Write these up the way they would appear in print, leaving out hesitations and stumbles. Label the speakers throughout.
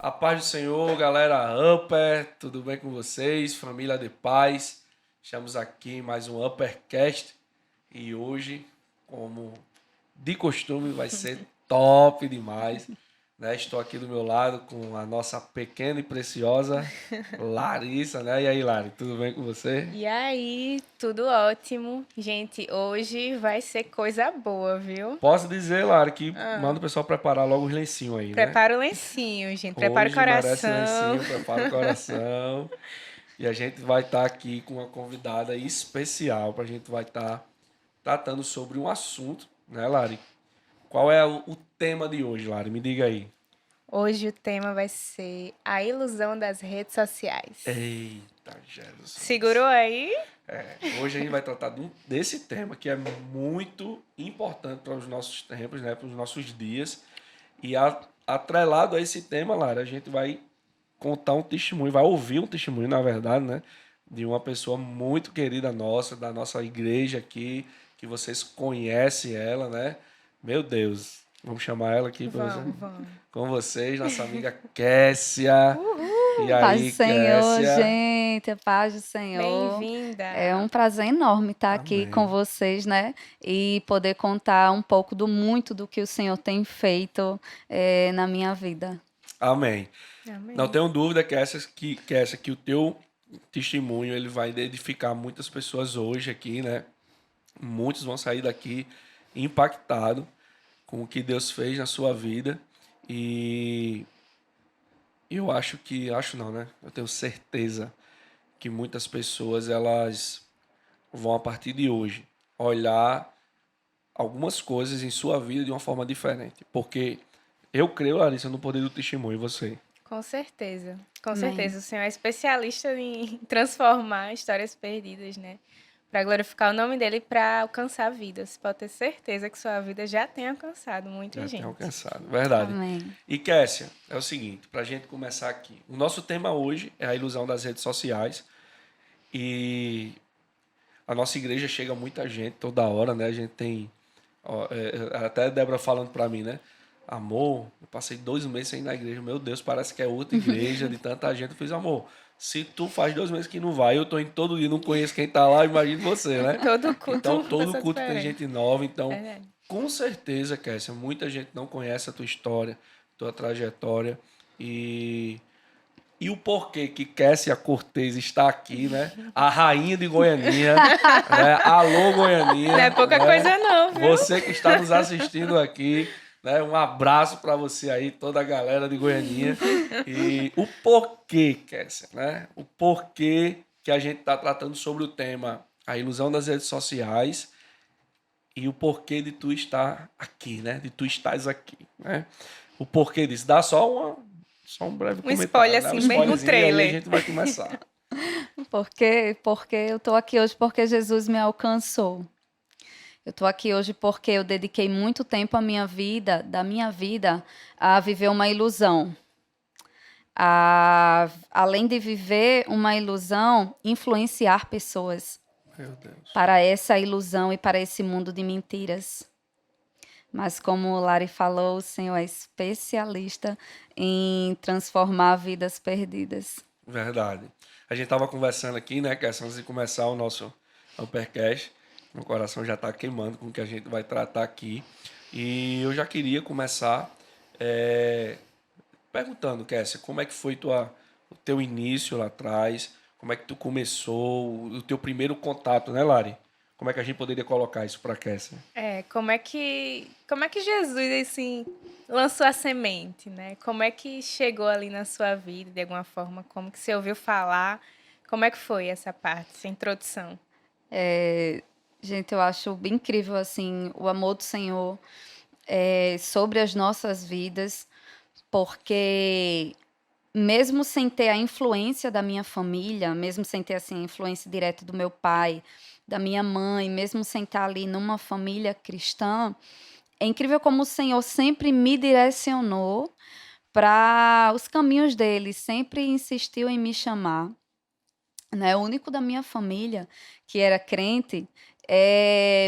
Speaker 1: A paz do Senhor, galera Upper, tudo bem com vocês? Família de paz, estamos aqui em mais um Uppercast e hoje, como de costume, vai ser top demais, né? Estou aqui do meu lado com a nossa pequena e preciosa Larissa, né? E aí, Lari, tudo bem com você?
Speaker 2: E aí, tudo ótimo. Gente, hoje vai ser coisa boa, viu?
Speaker 1: Posso dizer, Lari, que
Speaker 2: Ah,
Speaker 1: manda o pessoal preparar logo os lencinhos aí, né?
Speaker 2: prepara o lencinho, gente. Prepara o
Speaker 1: Hoje merece
Speaker 2: coração.
Speaker 1: lencinho, prepara o coração. E a gente vai estar aqui com uma convidada especial para a gente vai estar tratando sobre um assunto, né, Lari? Qual é o tema de hoje, Lari? Me diga aí.
Speaker 2: Hoje o tema vai ser a ilusão das redes sociais.
Speaker 1: Eita, Jesus.
Speaker 2: Segurou aí?
Speaker 1: Hoje a gente vai tratar desse tema que é muito importante para os nossos tempos, né, para os nossos dias. E atrelado a esse tema, Lari, a gente vai contar um testemunho, vai ouvir um testemunho, na verdade, né? De uma pessoa muito querida nossa, da nossa igreja aqui, que vocês conhecem ela, né? Meu Deus, vamos chamar ela aqui para você.
Speaker 2: Vamos.
Speaker 1: Com vocês, nossa amiga Kessia. E
Speaker 3: Paz do
Speaker 1: aí,
Speaker 3: Senhor,
Speaker 1: Kessia?
Speaker 3: gente, paz do Senhor. É um
Speaker 2: Bem-vinda.
Speaker 3: prazer enorme estar aqui com
Speaker 1: Amém.
Speaker 3: vocês, né? E poder contar um pouco do muito do que o Senhor tem feito na minha vida.
Speaker 1: Amém. Não
Speaker 2: Amém.
Speaker 1: tenho dúvida, Kessia, que o teu testemunho ele vai edificar muitas pessoas hoje aqui, né? Muitos vão sair daqui impactados com o que Deus fez na sua vida. E eu acho não, né? Eu tenho certeza que muitas pessoas elas vão a partir de hoje olhar algumas coisas em sua vida de uma forma diferente, porque eu creio, Larissa, no poder do testemunho, e você.
Speaker 2: Com certeza. Com
Speaker 3: Amém.
Speaker 2: certeza. O Senhor é especialista em transformar histórias perdidas, né? Para glorificar o nome dele e para alcançar vidas. Pode ter certeza que sua vida já tem alcançado muita
Speaker 1: Já tem
Speaker 2: gente.
Speaker 1: alcançado, verdade.
Speaker 3: Amém.
Speaker 1: E Kessia, é o seguinte, para a gente começar aqui. O nosso tema hoje é a ilusão das redes sociais. E a nossa igreja chega muita gente toda hora, né? A gente tem. Ó, até a Débora falando para mim, né? Amor, eu passei 2 meses sem ir na igreja. Meu Deus, parece que é outra igreja de tanta gente. Eu fiz, amor, se tu faz 2 meses que não vai, eu tô indo todo dia, não conheço quem tá lá, imagine você, né?
Speaker 2: Todo culto,
Speaker 1: Então,
Speaker 2: uma
Speaker 1: todo
Speaker 2: pessoa
Speaker 1: culto tem
Speaker 2: diferente.
Speaker 1: gente nova. Então,
Speaker 2: Verdade.
Speaker 1: com certeza, Kessia, muita gente não conhece a tua história, tua trajetória. E o porquê que Kessia Cortez está aqui, né? A rainha de Goianinha, né? Alô,
Speaker 2: Não é
Speaker 1: Goianinha,
Speaker 2: pouca
Speaker 1: né?
Speaker 2: coisa não, viu?
Speaker 1: Você que está nos assistindo aqui, né? Um abraço para você aí, toda a galera de Goianinha. E o porquê, Kessia, né? O porquê que a gente está tratando sobre o tema a ilusão das redes sociais e o porquê de tu estar aqui, né? De tu estás aqui, né? O porquê disso. Dá só um breve
Speaker 2: Um spoiler
Speaker 1: comentário, né? Um
Speaker 2: assim, bem no
Speaker 1: spoilerzinho e aí a
Speaker 2: trailer.
Speaker 1: gente vai começar.
Speaker 3: Porque eu estou aqui hoje porque Jesus me alcançou. Eu estou aqui hoje porque eu dediquei muito tempo da minha vida, a viver uma ilusão. Além de viver uma ilusão, influenciar pessoas
Speaker 1: Meu Deus.
Speaker 3: para essa ilusão e para esse mundo de mentiras. Mas como o Lari falou, o Senhor é especialista em transformar vidas perdidas.
Speaker 1: Verdade. A gente tava conversando aqui, né, que antes de começar o nosso Ampercast, meu coração já está queimando com o que a gente vai tratar aqui. E eu já queria começar perguntando, Kessia, como é que foi o teu início lá atrás? Como é que tu começou? O teu primeiro contato, né, Lari? Como é que a gente poderia colocar isso para Kessia?
Speaker 2: Como é que Jesus assim lançou a semente, né? Como é que chegou ali na sua vida de alguma forma? Como que você ouviu falar? Como é que foi essa parte, essa introdução?
Speaker 3: Gente, eu acho bem incrível assim o amor do Senhor sobre as nossas vidas, porque mesmo sem ter a influência da minha família, mesmo sem ter assim a influência direta do meu pai, da minha mãe, mesmo sem estar ali numa família cristã, é incrível como o Senhor sempre me direcionou para os caminhos dele, sempre insistiu em me chamar, né? O único da minha família que era crente,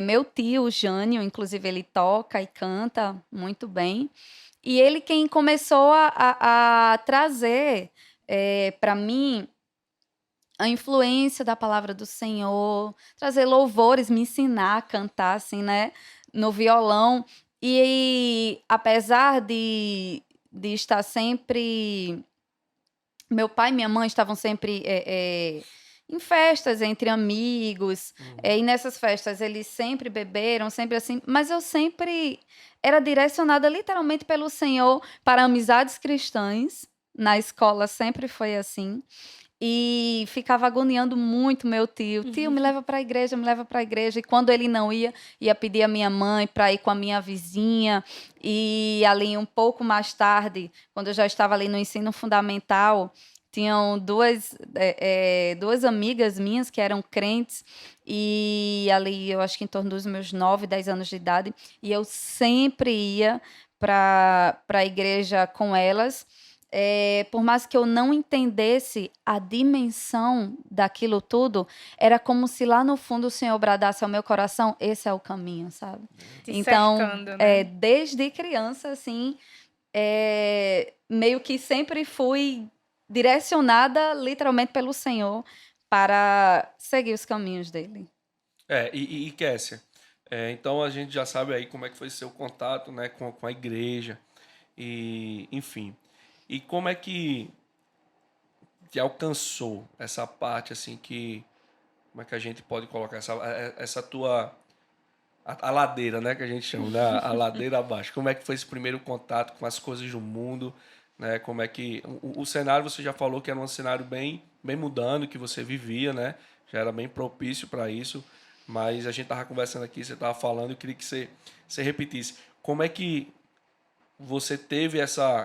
Speaker 3: Meu tio, o Jânio, inclusive ele toca e canta muito bem. E ele quem começou a trazer para mim a influência da palavra do Senhor, trazer louvores, me ensinar a cantar, assim, né, no violão. E apesar de estar sempre. Meu pai e minha mãe estavam sempre em festas entre amigos, e nessas festas eles sempre beberam, sempre assim, mas eu sempre era direcionada literalmente pelo Senhor para amizades cristãs. Na escola sempre foi assim. E ficava agoniando muito meu tio. Tio, me leva para a igreja, me leva para a igreja. E quando ele não ia, ia pedir a minha mãe para ir com a minha vizinha. E ali um pouco mais tarde, quando eu já estava ali no ensino fundamental, tinham duas amigas minhas que eram crentes. E ali, eu acho que em torno dos meus 9, 10 anos de idade. E eu sempre ia para a igreja com elas. Por mais que eu não entendesse a dimensão daquilo tudo, era como se lá no fundo o Senhor bradasse ao meu coração, esse é o caminho, sabe?
Speaker 2: Te
Speaker 3: Então,
Speaker 2: cercando, né?
Speaker 3: desde criança, assim, meio que sempre fui direcionada literalmente pelo Senhor para seguir os caminhos dele.
Speaker 1: E Kessia, então a gente já sabe aí como é que foi seu contato, né, com a igreja, e enfim. E como é que te alcançou essa parte, assim, como é que a gente pode colocar essa tua, a ladeira, né, que a gente chama, né, a ladeira abaixo. Como é que foi esse primeiro contato com as coisas do mundo, né, como é que, o cenário você já falou que era um cenário bem mudando, que você vivia, né, já era bem propício para isso, mas a gente tava conversando aqui, você tava falando, eu queria que você repetisse. Como é que você teve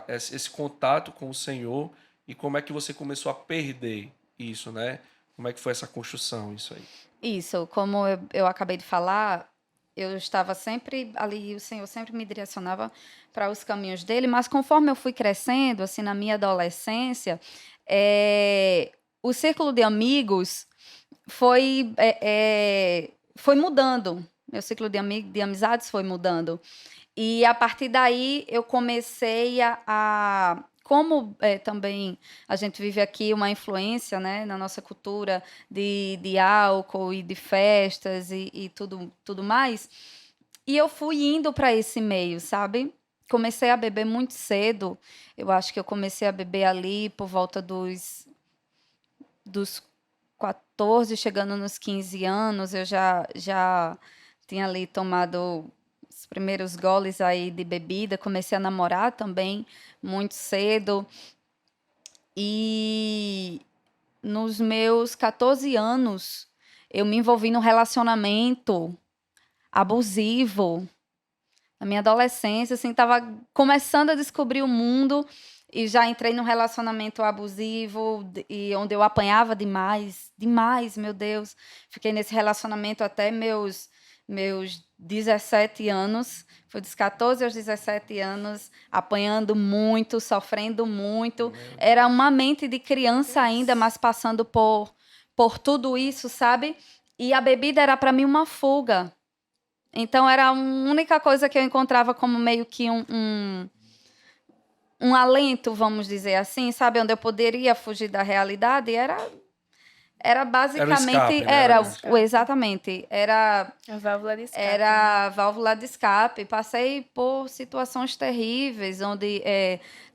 Speaker 1: esse contato com o Senhor e como é que você começou a perder isso, né? Como é que foi essa construção, isso aí?
Speaker 3: Isso, como eu acabei de falar, eu estava sempre ali, o Senhor sempre me direcionava para os caminhos dele, mas conforme eu fui crescendo, assim, na minha adolescência, o círculo de amigos foi mudando. Meu ciclo de amizades foi mudando. E a partir daí eu comecei como também a gente vive aqui uma influência, né, na nossa cultura de álcool e de festas e tudo mais. E eu fui indo para esse meio, sabe? Comecei a beber muito cedo. Eu acho que eu comecei a beber ali por volta dos 14, chegando nos 15 anos. Eu já tinha ali tomado os primeiros goles aí de bebida. Comecei a namorar também muito cedo. E nos meus 14 anos, eu me envolvi num relacionamento abusivo. Na minha adolescência, assim, estava começando a descobrir o mundo e já entrei num relacionamento abusivo e onde eu apanhava demais, demais, meu Deus. Fiquei nesse relacionamento até meus 17 anos. Foi dos 14 aos 17 anos, apanhando muito, sofrendo muito. Era uma mente de criança ainda, mas passando por tudo isso, sabe? E a bebida era para mim uma fuga. Então, era a única coisa que eu encontrava como meio que um alento, vamos dizer assim, sabe? Onde eu poderia fugir da realidade. Era
Speaker 1: Era o
Speaker 3: basicamente...
Speaker 1: escape, né?
Speaker 3: Exatamente. Era
Speaker 2: A válvula de escape.
Speaker 3: a válvula de escape. Passei por situações terríveis, onde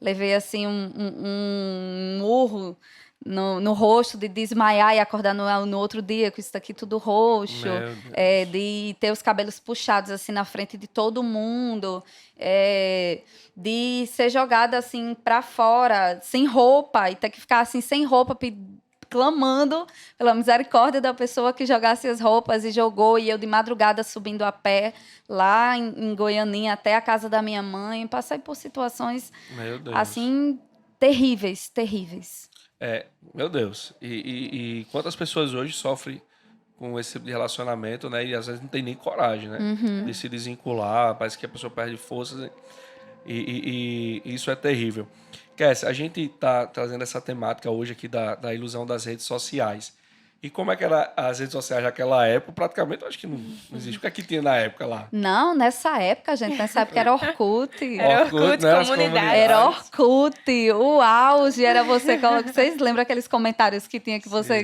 Speaker 3: levei assim um murro no rosto, de desmaiar e acordar no outro dia com isso aqui tudo roxo,
Speaker 1: Meu Deus.
Speaker 3: de ter os cabelos puxados assim na frente de todo mundo, de ser jogada assim para fora, sem roupa, e ter que ficar assim sem roupa, clamando pela misericórdia da pessoa que jogasse as roupas, e jogou, e eu de madrugada subindo a pé lá em Goianinha até a casa da minha mãe. Passei por situações
Speaker 1: Meu Deus.
Speaker 3: assim terríveis, terríveis.
Speaker 1: Meu Deus. E quantas pessoas hoje sofrem com esse tipo de relacionamento, né? E às vezes não tem nem coragem, né? De se desvincular, parece que a pessoa perde forças. E isso é terrível. Kess, a gente está trazendo essa temática hoje aqui da ilusão das redes sociais. E como é que era as redes sociais naquela época? Praticamente, eu acho que não existe. O que é que tinha na época lá?
Speaker 3: Não, nessa época, gente, nessa época era Orkut.
Speaker 2: Era Orkut,
Speaker 1: né? As
Speaker 2: comunidade.
Speaker 3: Era Orkut, o auge era você colocar. Vocês lembram aqueles comentários que tinha que você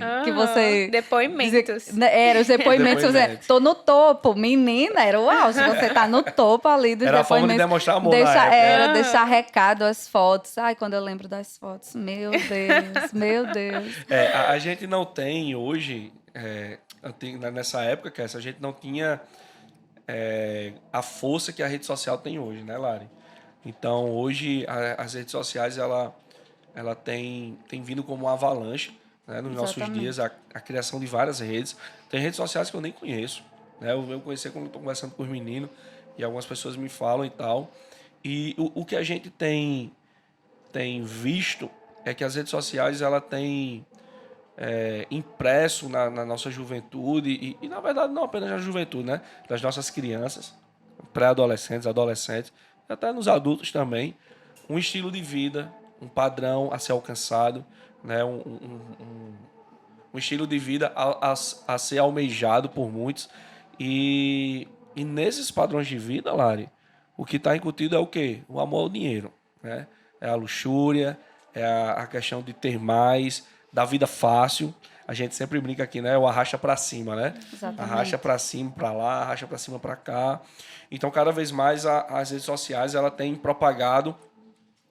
Speaker 2: Depoimentos.
Speaker 3: Era os depoimentos.
Speaker 1: Depoimentos.
Speaker 3: Tô no topo, menina, era o auge. Você tá no topo ali dos
Speaker 1: Era a forma de
Speaker 3: depoimentos.
Speaker 1: demonstrar amor na época.
Speaker 3: Era deixar recado, as fotos. Ai, quando eu lembro das fotos, meu Deus, meu Deus.
Speaker 1: A gente não tem hoje, nessa época, que a gente não tinha a força que a rede social tem hoje, né, Lari? Então, hoje, as redes sociais, ela tem vindo como uma avalanche, né, nos nossos
Speaker 3: Exatamente.
Speaker 1: dias, a criação de várias redes. Tem redes sociais que eu nem conheço, né? Eu venho conhecer quando estou conversando com os meninos e algumas pessoas me falam e tal. E o que a gente tem visto é que as redes sociais, ela tem impresso na nossa juventude e, na verdade, não apenas na juventude, né? Das nossas crianças, pré-adolescentes, adolescentes, e até nos adultos também, um estilo de vida, um padrão a ser alcançado, né? Um estilo de vida a ser almejado por muitos. E nesses padrões de vida, Lari, o que está incutido é o quê? O amor ao dinheiro, né? É a luxúria, é a questão de ter mais, da vida fácil. A gente sempre brinca aqui, né? O arracha para cima, né?
Speaker 3: Exatamente.
Speaker 1: Arracha para cima, para lá, arracha para cima, para cá. Então, cada vez mais as redes sociais ela tem propagado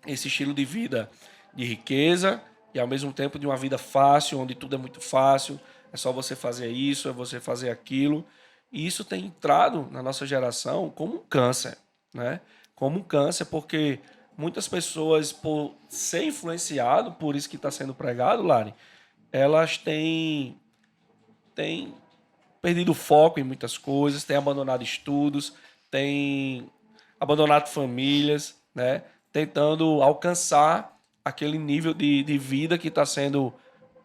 Speaker 1: esse estilo de vida de riqueza e, ao mesmo tempo, de uma vida fácil, onde tudo é muito fácil. É só você fazer isso, é você fazer aquilo. E isso tem entrado na nossa geração como um câncer, né? Como um câncer, porque muitas pessoas, por ser influenciado por isso que está sendo pregado, Lari, elas têm perdido o foco em muitas coisas, têm abandonado estudos, têm abandonado famílias, né? Tentando alcançar aquele nível de vida que está sendo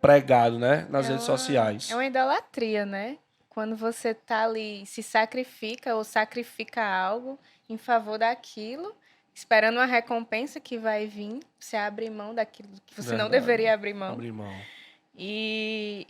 Speaker 1: pregado, né? Nas redes sociais.
Speaker 2: É uma idolatria, né? Quando você tá ali, se sacrifica ou sacrifica algo em favor daquilo, esperando uma recompensa que vai vir, você abre mão daquilo que você não
Speaker 1: Verdade.
Speaker 2: deveria abrir mão.
Speaker 1: Abrir mão.
Speaker 2: E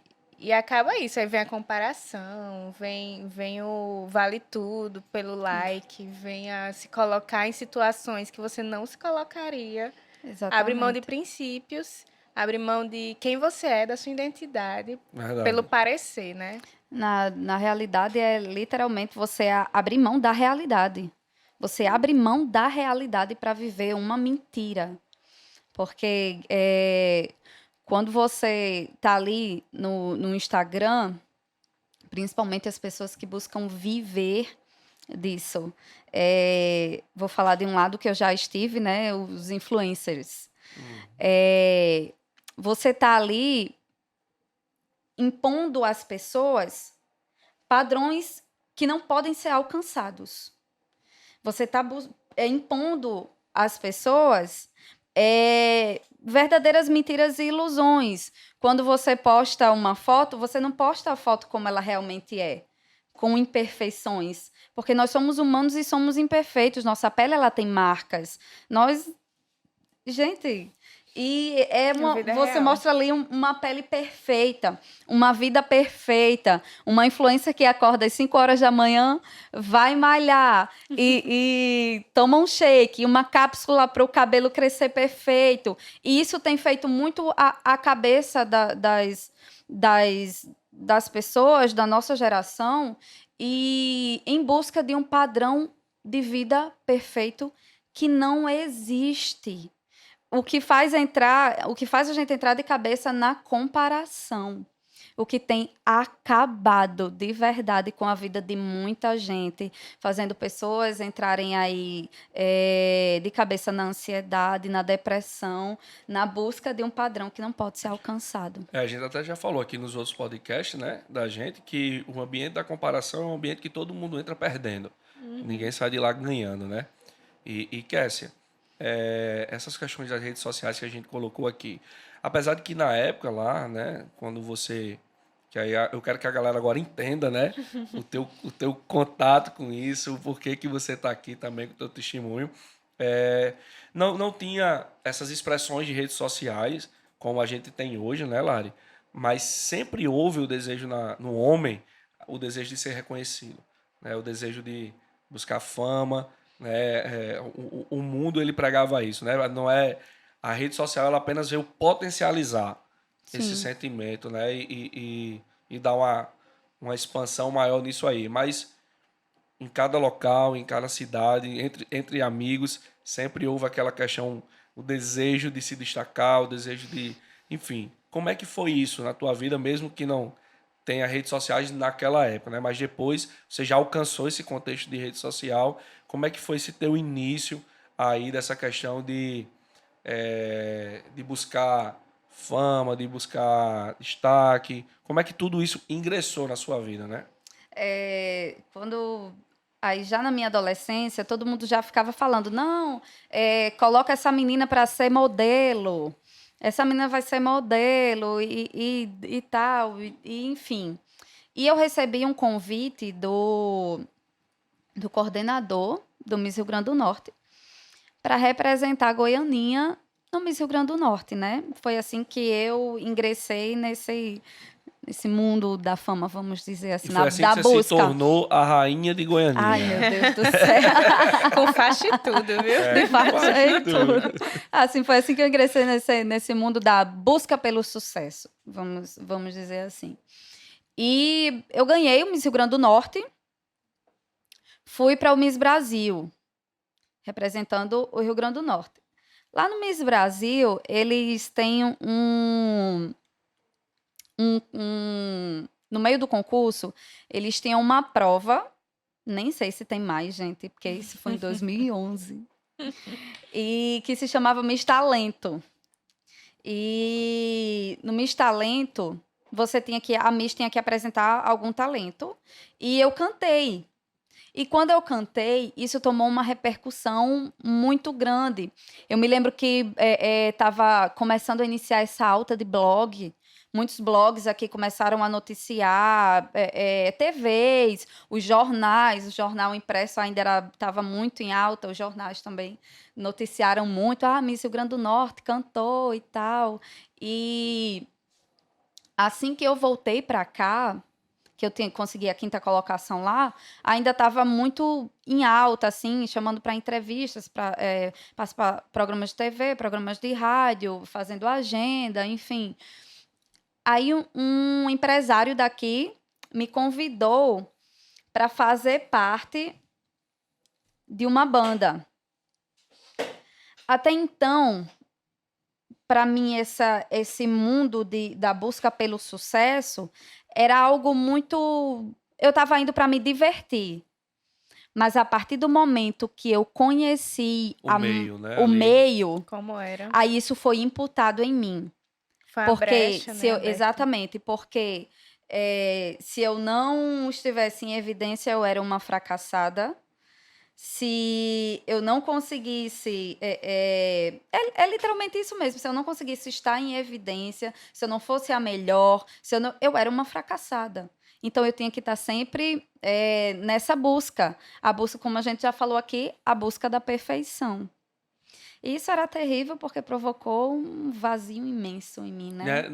Speaker 2: acaba isso, aí vem a comparação, vem o vale tudo pelo like, vem a se colocar em situações que você não se colocaria,
Speaker 3: Exatamente.
Speaker 2: abre mão de princípios, abre mão de quem você é, da sua identidade,
Speaker 1: Verdade.
Speaker 2: pelo parecer, né?
Speaker 3: Na realidade, é literalmente você abrir mão da realidade. Você abre mão da realidade para viver uma mentira. Porque quando você está ali no Instagram, principalmente as pessoas que buscam viver disso, vou falar de um lado que eu já estive, né? Os influencers. Você está ali impondo às pessoas padrões que não podem ser alcançados. Você está impondo às pessoas verdadeiras mentiras e ilusões. Quando você posta uma foto, você não posta a foto como ela realmente é, com imperfeições. Porque nós somos humanos e somos imperfeitos. Nossa pele, ela tem marcas. Gente... E você
Speaker 2: real.
Speaker 3: mostra ali uma pele perfeita, uma vida perfeita, uma influencer que acorda às 5 horas da manhã, vai malhar e toma um shake, uma cápsula para o cabelo crescer perfeito. E isso tem feito muito a cabeça das pessoas da nossa geração e em busca de um padrão de vida perfeito que não existe. O que faz a gente entrar de cabeça na comparação. O que tem acabado de verdade com a vida de muita gente, fazendo pessoas entrarem aí de cabeça na ansiedade, na depressão, na busca de um padrão que não pode ser alcançado.
Speaker 1: A gente até já falou aqui nos outros podcasts, né, da gente, que o ambiente da comparação é um ambiente que todo mundo entra perdendo. Ninguém sai de lá ganhando, né? E Kessia, essas questões das redes sociais que a gente colocou aqui, apesar de que na época lá, né, quando você, que aí eu quero que a galera agora entenda, né, o teu contato com isso, o porquê que você está aqui também com o teu testemunho, não tinha essas expressões de redes sociais como a gente tem hoje, né, Lari? mas sempre houve o desejo no homem, o desejo de ser reconhecido, né? O desejo de buscar fama, né? O mundo ele pregava isso, né? Não é a rede social, ela apenas veio potencializar esse
Speaker 3: Sim.
Speaker 1: sentimento, né? E dar uma expansão maior nisso aí, mas em cada local, em cada cidade, entre amigos, sempre houve aquela questão, o desejo de se destacar, o desejo de, enfim, como é que foi isso na tua vida, mesmo que não tenha redes sociais naquela época, né? Mas depois você já alcançou esse contexto de rede social, como é que foi esse teu início aí dessa questão de buscar fama, de buscar destaque, como é que tudo isso ingressou na sua vida, né?
Speaker 3: Quando aí já na minha adolescência, todo mundo já ficava falando, não, coloca essa menina para ser modelo, essa menina vai ser modelo e tal, enfim. E eu recebi um convite do coordenador do Miss Rio Grande do Norte para representar a Goianinha no Miss Rio Grande do Norte, né? Foi assim que eu ingressei nesse mundo da fama, vamos dizer
Speaker 1: E
Speaker 3: assim,
Speaker 1: foi assim que
Speaker 3: da
Speaker 1: você se
Speaker 3: busca.
Speaker 1: tornou a rainha de
Speaker 3: Ai,
Speaker 1: Goianinha.
Speaker 3: meu Deus do céu.
Speaker 2: Com faixa e tudo, viu?
Speaker 3: De fato,
Speaker 1: faz
Speaker 3: é
Speaker 1: tudo.
Speaker 3: tudo. Assim, foi assim que eu ingressei nesse mundo da busca pelo sucesso, vamos dizer assim. E eu ganhei o Miss Rio Grande do Norte, fui para o Miss Brasil, representando o Rio Grande do Norte. Lá no Miss Brasil, eles têm no meio do concurso, eles tinham uma prova, nem sei se tem mais, gente, porque isso foi em 2011, e que se chamava Miss Talento. E no Miss Talento, a Miss tinha que apresentar algum talento, e eu cantei. E quando eu cantei, isso tomou uma repercussão muito grande. Eu me lembro que estava começando a iniciar essa alta de blog. Muitos blogs aqui começaram a noticiar, TVs, os jornais, o jornal impresso ainda estava muito em alta, os jornais também noticiaram muito. Ah, Miss Rio Grande do Norte cantou e tal. E assim que eu voltei para cá, que eu consegui a quinta colocação lá, ainda estava muito em alta, assim, chamando para entrevistas, para participar de programas de TV, programas de rádio, fazendo agenda, enfim. Aí um empresário daqui me convidou para fazer parte de uma banda. Até então, para mim, esse mundo da busca pelo sucesso era algo muito. Eu estava indo para me divertir. Mas a partir do momento que eu conheci
Speaker 1: O meio, né?
Speaker 3: o
Speaker 1: Ali.
Speaker 3: meio,
Speaker 2: Como era?
Speaker 3: aí isso foi imputado em mim.
Speaker 2: Foi uma
Speaker 3: Porque
Speaker 2: brecha, né, aberta.
Speaker 3: exatamente, porque se eu não estivesse em evidência, eu era uma fracassada. Se eu não conseguisse. É literalmente isso mesmo. Se eu não conseguisse estar em evidência, se eu não fosse a melhor, eu era uma fracassada. Então eu tinha que estar sempre nessa busca. A busca, como a gente já falou aqui, a busca da perfeição. E isso era terrível porque provocou um vazio imenso em mim, né?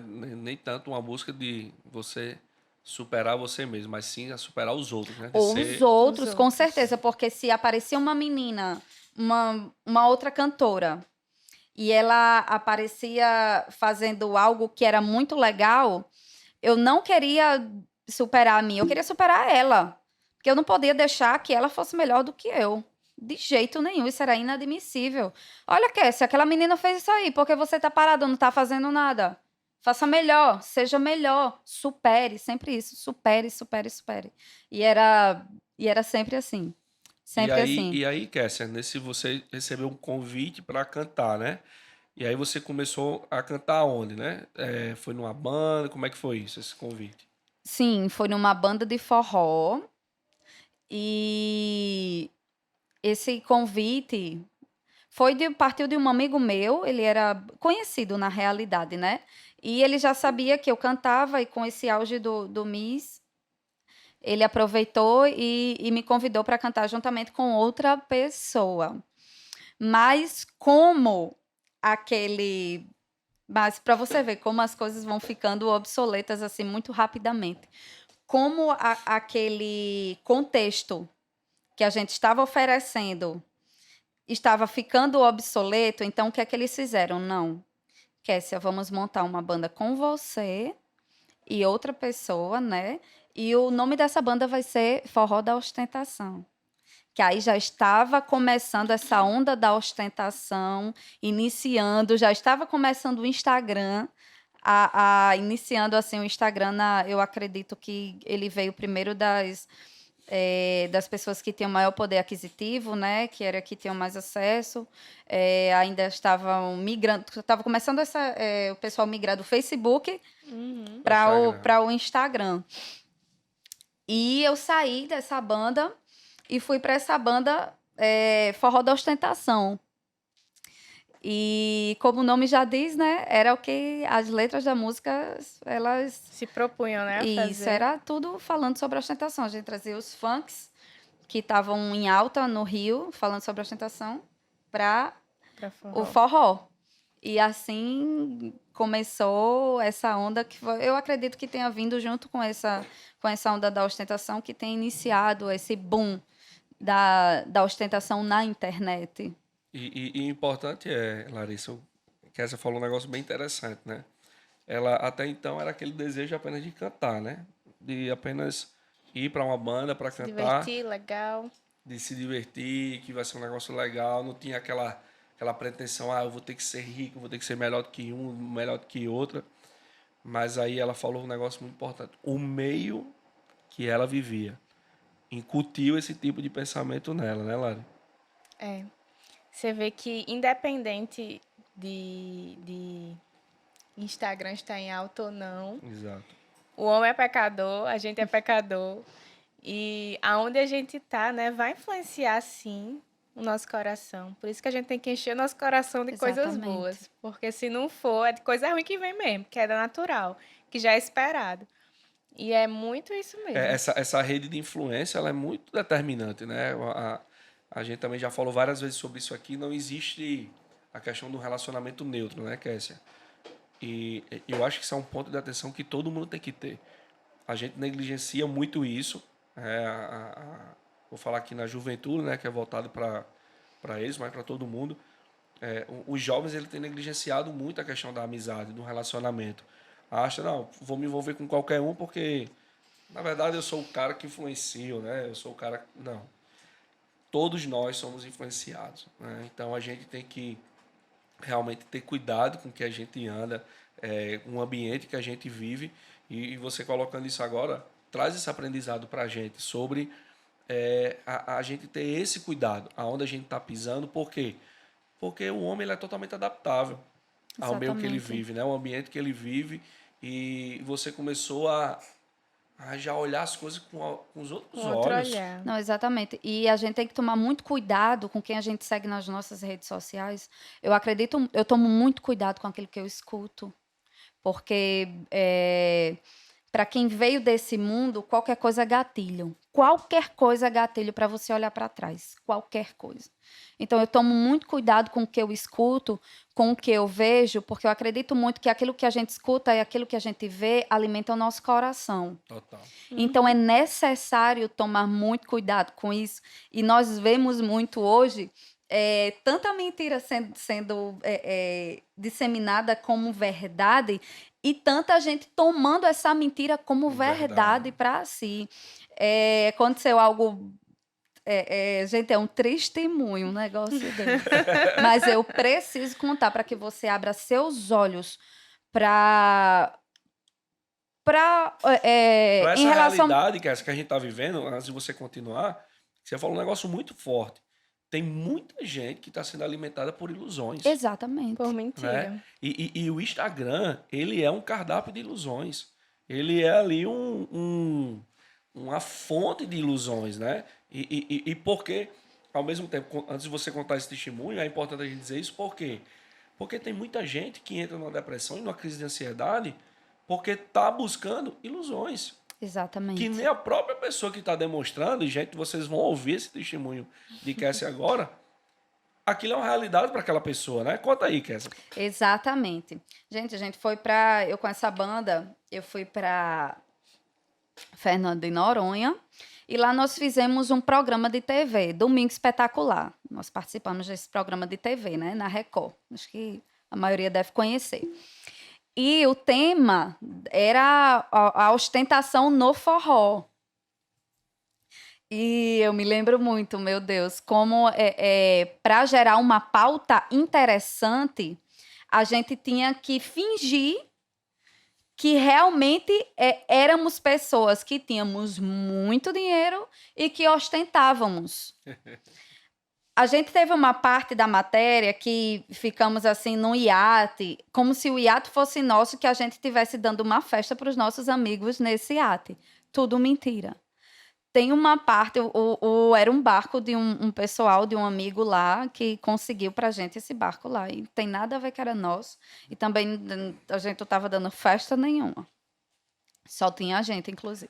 Speaker 1: Nem tanto uma busca de você superar você mesmo, mas sim a superar os outros, né? De
Speaker 3: Ou os
Speaker 1: ser
Speaker 3: outros,
Speaker 2: Os
Speaker 3: com
Speaker 2: outros.
Speaker 3: certeza, porque se aparecia uma menina, uma outra cantora, e ela aparecia fazendo algo que era muito legal, eu não queria superar a mim, eu queria superar ela. Porque eu não podia deixar que ela fosse melhor do que eu. De jeito nenhum, isso era inadmissível. Olha, Kessia, aquela menina fez isso aí, porque você tá parada, não tá fazendo nada. Faça melhor, seja melhor, supere, sempre isso, supere, supere, supere. E era sempre assim. Sempre assim.
Speaker 1: E aí, Kessia, você recebeu um convite para cantar, né? E aí você começou a cantar onde, né? Foi numa banda? Como é que foi isso, esse convite?
Speaker 3: Sim, foi numa banda de forró. E esse convite partiu de um amigo meu, ele era conhecido na realidade, né? E ele já sabia que eu cantava, e com esse auge do Miss, ele aproveitou e me convidou para cantar juntamente com outra pessoa. Mas como aquele Mas para você ver como as coisas vão ficando obsoletas assim muito rapidamente. Como aquele contexto que a gente estava oferecendo estava ficando obsoleto, então o que é que eles fizeram? Não, Kessia, vamos montar uma banda com você e outra pessoa, né? E o nome dessa banda vai ser Forró da Ostentação. Que aí já estava começando essa onda da ostentação, iniciando, já estava começando o Instagram, iniciando assim o Instagram, eu acredito que ele veio primeiro das pessoas que tinham maior poder aquisitivo, né, que era que tinham mais acesso, ainda estavam migrando, estava começando o pessoal migrar do Facebook para o Instagram. E eu saí dessa banda e fui para essa banda Forró da Ostentação. E como o nome já diz, né, era o que as letras da música, elas
Speaker 2: Se propunham, né, a
Speaker 3: isso,
Speaker 2: fazer.
Speaker 3: era tudo falando sobre ostentação. A gente trazia os funks que estavam em alta no Rio, falando sobre ostentação, para
Speaker 2: Pra
Speaker 3: o
Speaker 2: forró.
Speaker 3: forró. E assim começou essa onda que eu acredito que tenha vindo junto com essa onda da ostentação, que tem iniciado esse boom da ostentação na internet.
Speaker 1: E importante Larissa, que essa falou um negócio bem interessante, né? Ela até então era aquele desejo apenas de cantar, né? De apenas ir para uma banda para
Speaker 2: Se
Speaker 1: cantar,
Speaker 2: divertir, legal.
Speaker 1: de se divertir, que vai ser um negócio legal, não tinha aquela pretensão, eu vou ter que ser rico, vou ter que ser melhor do que um, melhor do que outra. Mas aí ela falou um negócio muito importante. O meio que ela vivia incutiu esse tipo de pensamento nela, né, Lari?
Speaker 2: É. Você vê que independente de Instagram estar em alta ou não,
Speaker 1: Exato.
Speaker 2: o homem é pecador, a gente é pecador. E aonde a gente tá, né, vai influenciar sim o nosso coração. Por isso que a gente tem que encher o nosso coração de coisas
Speaker 3: Exatamente.
Speaker 2: boas. Porque se não for, é de coisa ruim que vem mesmo, que é da natural, que já é esperado. E é muito isso mesmo.
Speaker 1: Essa rede de influência ela é muito determinante, né? A gente também já falou várias vezes sobre isso aqui. Não existe a questão do relacionamento neutro, né, Kessia? E eu acho que isso é um ponto de atenção que todo mundo tem que ter. A gente negligencia muito isso. Vou falar aqui na juventude, né, que é voltado para eles, mas para todo mundo. Os jovens ele tem negligenciado muito a questão da amizade, do relacionamento. Acha, não, vou me envolver com qualquer um porque, na verdade, eu sou o cara que influencio, né? Eu sou o cara... Não. Todos nós somos influenciados, né? Então, a gente tem que realmente ter cuidado com o que a gente anda, um ambiente que a gente vive. E você colocando isso agora, traz esse aprendizado para a gente sobre a gente ter esse cuidado, aonde a gente está pisando. Por quê? Porque o homem ele é totalmente adaptável ao meio que ele
Speaker 3: Exatamente.
Speaker 1: vive, né? O ambiente que ele vive. E você começou a já olhar as coisas com os outros
Speaker 2: Com outro
Speaker 1: olhos.
Speaker 2: olhar.
Speaker 3: Não, exatamente. E a gente tem que tomar muito cuidado com quem a gente segue nas nossas redes sociais. Eu tomo muito cuidado com aquilo que eu escuto, porque para quem veio desse mundo, qualquer coisa é gatilho. Qualquer coisa é gatilho para você olhar para trás. Qualquer coisa. Então, eu tomo muito cuidado com o que eu escuto, com o que eu vejo, porque eu acredito muito que aquilo que a gente escuta e aquilo que a gente vê alimenta o nosso coração.
Speaker 1: Total.
Speaker 3: Então, é necessário tomar muito cuidado com isso. E nós vemos muito hoje tanta mentira sendo disseminada como verdade e tanta gente tomando essa mentira como verdade para si. Aconteceu algo. Gente, é um testemunho um negócio desse. Mas eu preciso contar para que você abra seus olhos para
Speaker 1: Para
Speaker 3: em
Speaker 1: essa
Speaker 3: relação.
Speaker 1: realidade que a gente está vivendo, antes de você continuar, você falou um negócio muito forte. Tem muita gente que está sendo alimentada por ilusões.
Speaker 3: Exatamente.
Speaker 2: Por mentira.
Speaker 1: Né? E o Instagram, ele é um cardápio de ilusões. Ele é ali uma fonte de ilusões, né? E por quê? Ao mesmo tempo, antes de você contar esse testemunho, é importante a gente dizer isso, por quê? Porque tem muita gente que entra numa depressão e numa crise de ansiedade porque está buscando ilusões.
Speaker 3: Exatamente.
Speaker 1: Que nem a própria pessoa que está demonstrando, e gente, vocês vão ouvir esse testemunho de Kessia agora, aquilo é uma realidade para aquela pessoa, né? Conta aí, Kézia.
Speaker 3: Exatamente. Gente, a gente foi eu com essa banda, eu fui para Fernando de Noronha, e lá nós fizemos um programa de TV, Domingo Espetacular. Nós participamos desse programa de TV, né, na Record. Acho que a maioria deve conhecer. E o tema era a ostentação no forró. E eu me lembro muito, meu Deus, como para gerar uma pauta interessante, a gente tinha que fingir que realmente éramos pessoas que tínhamos muito dinheiro e que ostentávamos. A gente teve uma parte da matéria que ficamos assim num iate, como se o iate fosse nosso, que a gente estivesse dando uma festa para os nossos amigos nesse iate. Tudo mentira. Tem uma parte, era um barco de um pessoal, de um amigo lá, que conseguiu pra gente esse barco lá. E tem nada a ver que era nosso. E também a gente não estava dando festa nenhuma. Só tinha a gente, inclusive.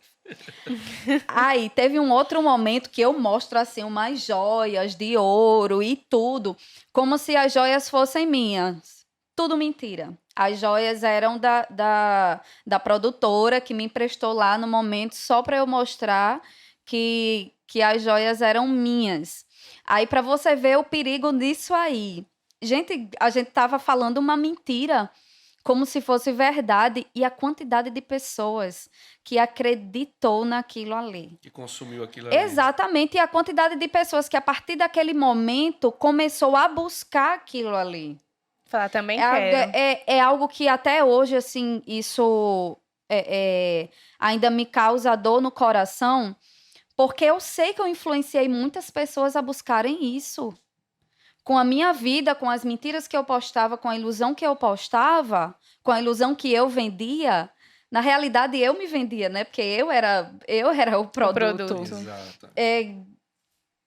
Speaker 3: Aí teve um outro momento que eu mostro assim umas joias de ouro e tudo, como se as joias fossem minhas. Tudo mentira. As joias eram da produtora que me emprestou lá no momento só para eu mostrar que as joias eram minhas. Aí, para você ver o perigo disso aí. Gente, a gente estava falando uma mentira como se fosse verdade, e a quantidade de pessoas que acreditou naquilo ali.
Speaker 1: Que consumiu aquilo ali.
Speaker 3: Exatamente, e a quantidade de pessoas que a partir daquele momento começou a buscar aquilo ali.
Speaker 2: Falar também quero.
Speaker 3: É algo que até hoje, assim, isso ainda me causa dor no coração, porque eu sei que eu influenciei muitas pessoas a buscarem isso. Com a minha vida, com as mentiras que eu postava, com a ilusão que eu postava, com a ilusão que eu vendia, na realidade eu me vendia, né? Porque eu era o produto.
Speaker 1: Exato.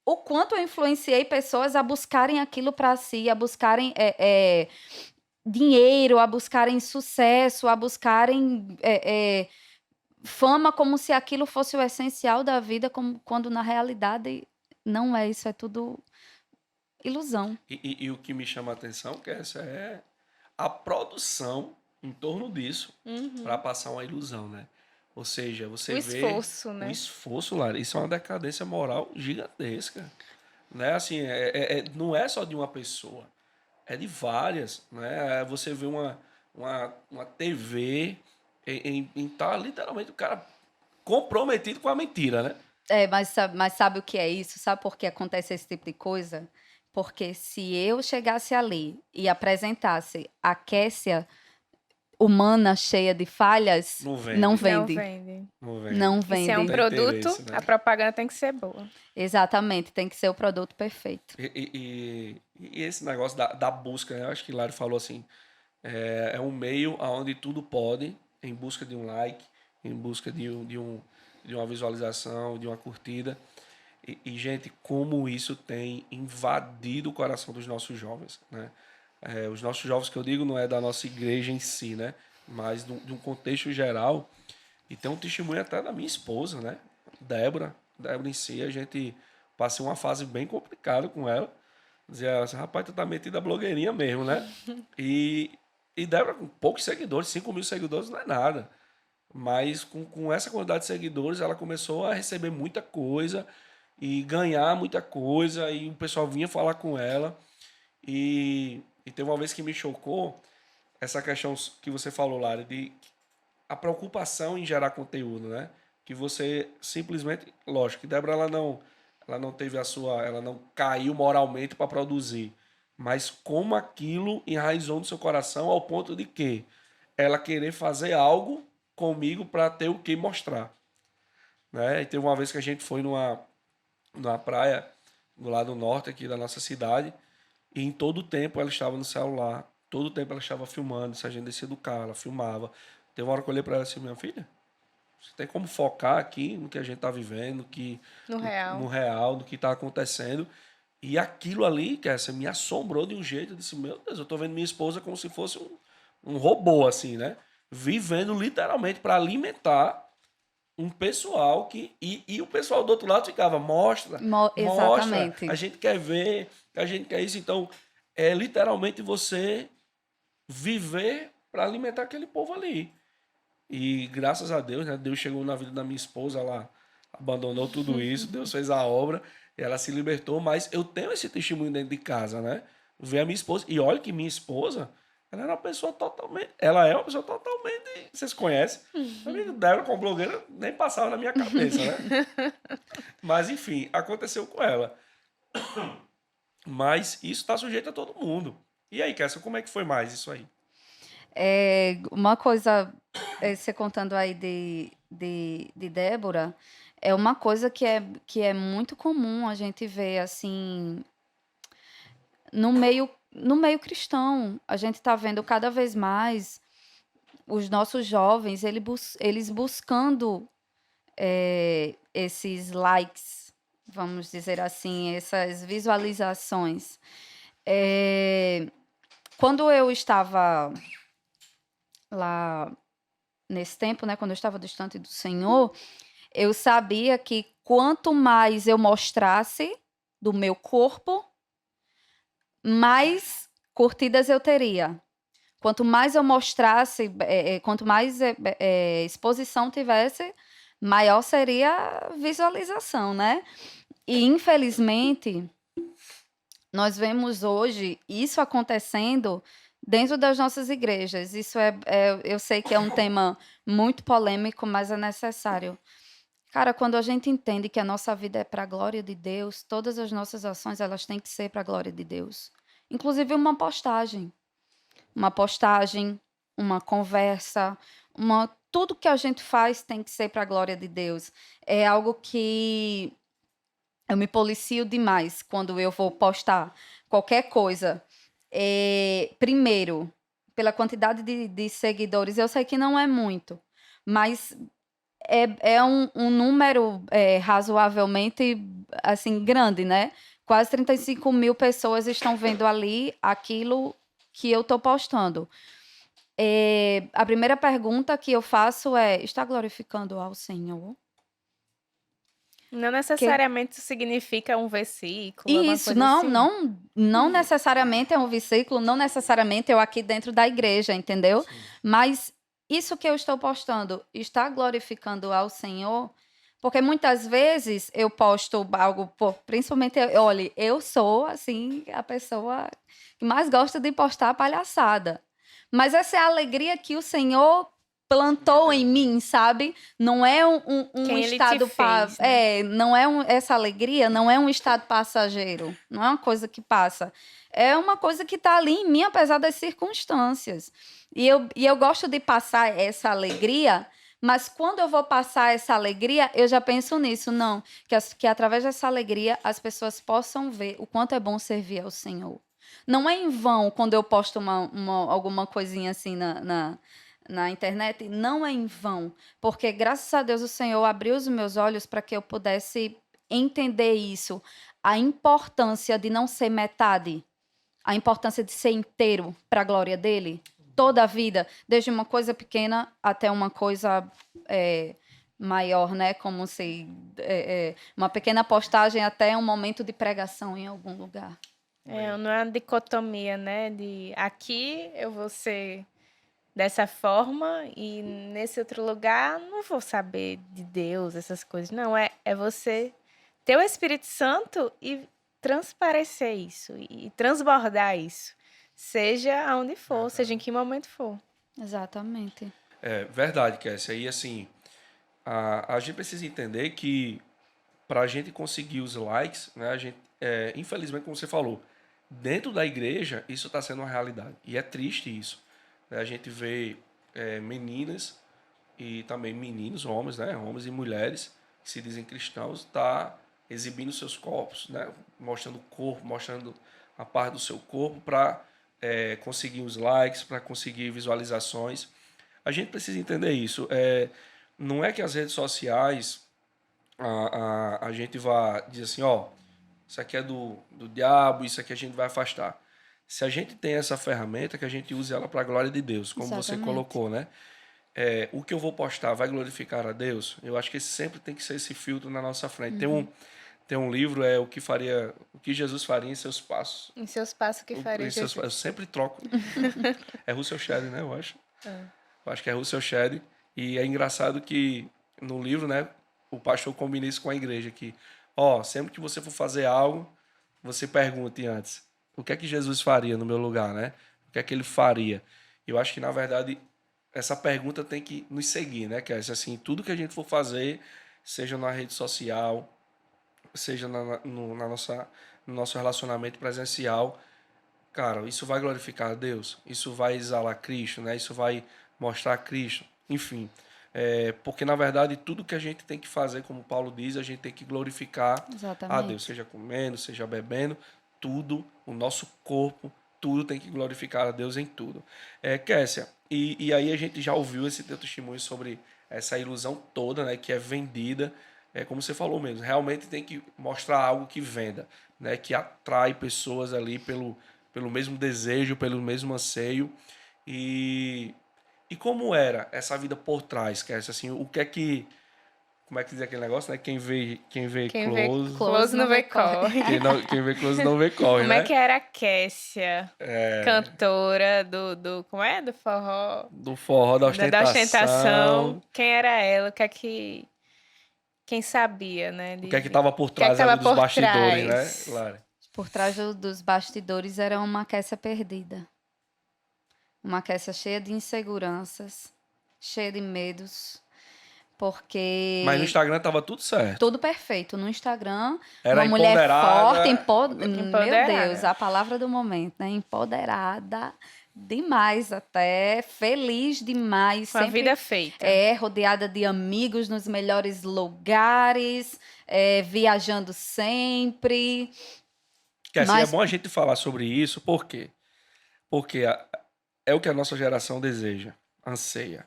Speaker 3: O quanto eu influenciei pessoas a buscarem aquilo para si, a buscarem dinheiro, a buscarem sucesso, a buscarem fama, como se aquilo fosse o essencial da vida, quando na realidade não é. Isso é tudo ilusão.
Speaker 1: E o que me chama a atenção, que essa é a produção em torno disso para passar uma ilusão, né? Ou seja, você vê
Speaker 2: esforço, né?
Speaker 1: o esforço, Lara. Isso é uma decadência moral gigantesca, né? Assim, não é só de uma pessoa, é de várias, né? Você vê uma TV em tá literalmente o cara comprometido com a mentira, né?
Speaker 3: Mas sabe o que é isso? Sabe por que acontece esse tipo de coisa? Porque se eu chegasse ali e apresentasse a Kessia humana, cheia de falhas,
Speaker 1: Não vende.
Speaker 3: não
Speaker 2: Não
Speaker 3: vende.
Speaker 2: vende.
Speaker 3: Não
Speaker 2: E se é um
Speaker 3: vende.
Speaker 1: Tem
Speaker 2: produto,
Speaker 1: interesse, né?
Speaker 2: a propaganda tem que ser boa.
Speaker 3: Exatamente, tem que ser o produto perfeito.
Speaker 1: E esse negócio da busca, né? Eu acho que Lário falou assim, é um meio onde tudo pode, em busca de um like, em busca de uma visualização, de uma curtida. E, gente, como isso tem invadido o coração dos nossos jovens, né? Os nossos jovens, que eu digo, não é da nossa igreja em si, né? Mas de um contexto geral. E tem um testemunho até da minha esposa, né? Débora em si, a gente passei uma fase bem complicada com ela. Dizia assim, rapaz, tu tá metida blogueirinha mesmo, né? E Débora com poucos seguidores, 5.000 seguidores não é nada. Mas com essa quantidade de seguidores, ela começou a receber muita coisa e ganhar muita coisa. E o pessoal vinha falar com ela. E teve uma vez que me chocou essa questão que você falou, Lara, de a preocupação em gerar conteúdo, né? Que você simplesmente, lógico, que Débora ela não teve ela não caiu moralmente para produzir, mas como aquilo enraizou no seu coração ao ponto de que ela querer fazer algo comigo para ter o que mostrar, né? E teve uma vez que a gente foi numa praia do lado norte aqui da nossa cidade, e em todo o tempo ela estava no celular, todo o tempo ela estava filmando. Se a gente descia do carro, ela filmava. Teve uma hora que eu olhei para ela assim, minha filha, você tem como focar aqui no que a gente está vivendo, no real, no que está acontecendo. E aquilo ali, que essa me assombrou de um jeito. Eu disse, meu Deus, eu estou vendo minha esposa como se fosse um robô, assim, né? Vivendo literalmente para alimentar um pessoal e o pessoal do outro lado ficava, mostra,
Speaker 3: Exatamente.
Speaker 1: a gente quer ver, a gente quer isso. Então, é literalmente você viver para alimentar aquele povo ali. E graças a Deus, né, Deus chegou na vida da minha esposa, ela abandonou tudo isso, Deus fez a obra, e ela se libertou, mas eu tenho esse testemunho dentro de casa, né? Ver a minha esposa, e olha que minha esposa, ela era uma pessoa totalmente, ela é uma pessoa totalmente, vocês conhecem, amigo dela como blogueira nem passava na minha cabeça, né? Mas enfim, aconteceu com ela. Mas isso está sujeito a todo mundo. E aí, Kessa, como é que foi mais isso aí?
Speaker 3: Uma coisa, você contando aí de Débora, é uma coisa que é muito comum a gente ver, assim, no meio cristão. A gente está vendo cada vez mais os nossos jovens, eles buscando esses likes, vamos dizer assim, essas visualizações. Quando eu estava lá nesse tempo, né, quando eu estava distante do Senhor, eu sabia que quanto mais eu mostrasse do meu corpo, mais curtidas eu teria. Quanto mais eu mostrasse, quanto mais exposição tivesse, maior seria a visualização, né? E, infelizmente, nós vemos hoje isso acontecendo dentro das nossas igrejas. Isso eu sei que é um tema muito polêmico, mas é necessário. Cara, quando a gente entende que a nossa vida é para a glória de Deus, todas as nossas ações elas têm que ser para a glória de Deus. Inclusive uma postagem. Uma postagem, uma conversa, tudo que a gente faz tem que ser para a glória de Deus. É algo que eu me policio demais quando eu vou postar qualquer coisa. Primeiro, pela quantidade de seguidores, eu sei que não é muito, mas é um número razoavelmente assim grande, né? Quase 35 mil pessoas estão vendo ali aquilo que eu estou postando. A primeira pergunta que eu faço é: está glorificando ao Senhor?
Speaker 2: Não necessariamente isso significa um versículo, uma
Speaker 3: Isso,
Speaker 2: coisa assim.
Speaker 3: não necessariamente é um versículo, não necessariamente eu aqui dentro da igreja, entendeu?
Speaker 1: Sim.
Speaker 3: Mas isso que eu estou postando está glorificando ao Senhor? Porque muitas vezes eu posto algo, principalmente, olha, eu sou, assim, a pessoa que mais gosta de postar palhaçada. Mas essa é a alegria que o Senhor plantou em mim, sabe? Não é um
Speaker 2: Quem ele
Speaker 3: estado
Speaker 2: te fez, né?
Speaker 3: não é essa alegria não é um estado passageiro, não é uma coisa que passa. É uma coisa que está ali em mim, apesar das circunstâncias. E eu gosto de passar essa alegria, mas quando eu vou passar essa alegria, eu já penso nisso, não, que através dessa alegria as pessoas possam ver o quanto é bom servir ao Senhor. Não é em vão quando eu posto alguma coisinha assim na internet, não é em vão, porque graças a Deus o Senhor abriu os meus olhos para que eu pudesse entender isso, a importância de não ser metade, a importância de ser inteiro para a glória dele, toda a vida, desde uma coisa pequena até uma coisa maior, né? Como se uma pequena postagem até um momento de pregação em algum lugar.
Speaker 2: Não é uma dicotomia, né? De aqui eu vou ser dessa forma e nesse outro lugar não vou saber de Deus, essas coisas. Não, é você ter o Espírito Santo e transparecer isso e transbordar isso, seja aonde for, seja em que momento for.
Speaker 3: Exatamente.
Speaker 1: É verdade, Kessia. E assim, a gente precisa entender que para a gente conseguir os likes, né, a gente, infelizmente, como você falou, dentro da igreja isso está sendo uma realidade. E é triste isso. Né? A gente vê meninas e também meninos, homens, né, homens e mulheres que se dizem cristãos, tá exibindo seus corpos, né, mostrando o corpo, mostrando a parte do seu corpo para conseguir os likes, para conseguir visualizações. A gente precisa entender isso. Não é que as redes sociais a gente vai dizer assim, ó, isso aqui é do diabo, isso aqui a gente vai afastar. Se a gente tem essa ferramenta, que a gente use ela para a glória de Deus, como você
Speaker 3: Exatamente.
Speaker 1: colocou, né? o que eu vou postar vai glorificar a Deus? Eu acho que sempre tem que ser esse filtro na nossa frente. Tem um livro, o que Jesus faria em seus passos.
Speaker 2: Em seus passos que faria Jesus.
Speaker 1: Eu sempre troco. É Russell Shedd, né, eu acho. Eu acho que é Russell Shedd. E é engraçado que no livro, né, o pastor combina isso com a igreja, que, sempre que você for fazer algo, você pergunte antes, o que é que Jesus faria no meu lugar, né? O que é que ele faria? Eu acho que, na verdade, essa pergunta tem que nos seguir, né, que é assim, tudo que a gente for fazer, seja na rede social, seja no nosso relacionamento presencial, cara, isso vai glorificar a Deus, isso vai exalar Cristo, né? Isso vai mostrar Cristo, enfim. Porque, na verdade, tudo que a gente tem que fazer, como Paulo diz, a gente tem que glorificar a Deus,
Speaker 3: Exatamente.
Speaker 1: seja comendo, seja bebendo, tudo, o nosso corpo, tudo tem que glorificar a Deus em tudo. Kessia, e aí a gente já ouviu esse teu testemunho sobre essa ilusão toda, né, que é vendida, como você falou mesmo, realmente tem que mostrar algo que venda, né, que atrai pessoas ali pelo mesmo desejo, pelo mesmo anseio. E, e como era essa vida por trás, que é assim, o que é que, como é que diz aquele negócio, né? Quem vê
Speaker 2: Quem vê
Speaker 1: close,
Speaker 2: close não vê corre.
Speaker 1: quem vê close não vê corre,
Speaker 2: Como é
Speaker 1: né?
Speaker 2: que era a Kessia, cantora como é? Do forró,
Speaker 1: Do forró, da
Speaker 2: da ostentação.
Speaker 1: ostentação,
Speaker 2: Quem era ela? O que é que... Quem sabia, né?
Speaker 1: o que é que estava por
Speaker 2: O que é que
Speaker 1: trás ali
Speaker 2: tava
Speaker 1: dos
Speaker 2: por
Speaker 1: bastidores, né,
Speaker 2: trás?
Speaker 1: Lara?
Speaker 3: Por trás dos bastidores era uma Kessia perdida. Uma Kessia cheia de inseguranças, cheia de medos,
Speaker 1: Mas no
Speaker 3: porque
Speaker 1: Instagram tava tudo certo.
Speaker 3: tudo perfeito. No Instagram,
Speaker 1: Era
Speaker 3: uma mulher forte,
Speaker 1: empoderada.
Speaker 3: meu Deus,
Speaker 2: Empoderada.
Speaker 3: a palavra do momento, né? Empoderada demais até, feliz demais,
Speaker 2: Com a
Speaker 3: sempre
Speaker 2: vida feita.
Speaker 3: rodeada de amigos nos melhores lugares, viajando sempre.
Speaker 1: Que assim, é
Speaker 3: Mas
Speaker 1: bom a gente falar sobre isso, por quê? Porque é o que a nossa geração deseja, anseia.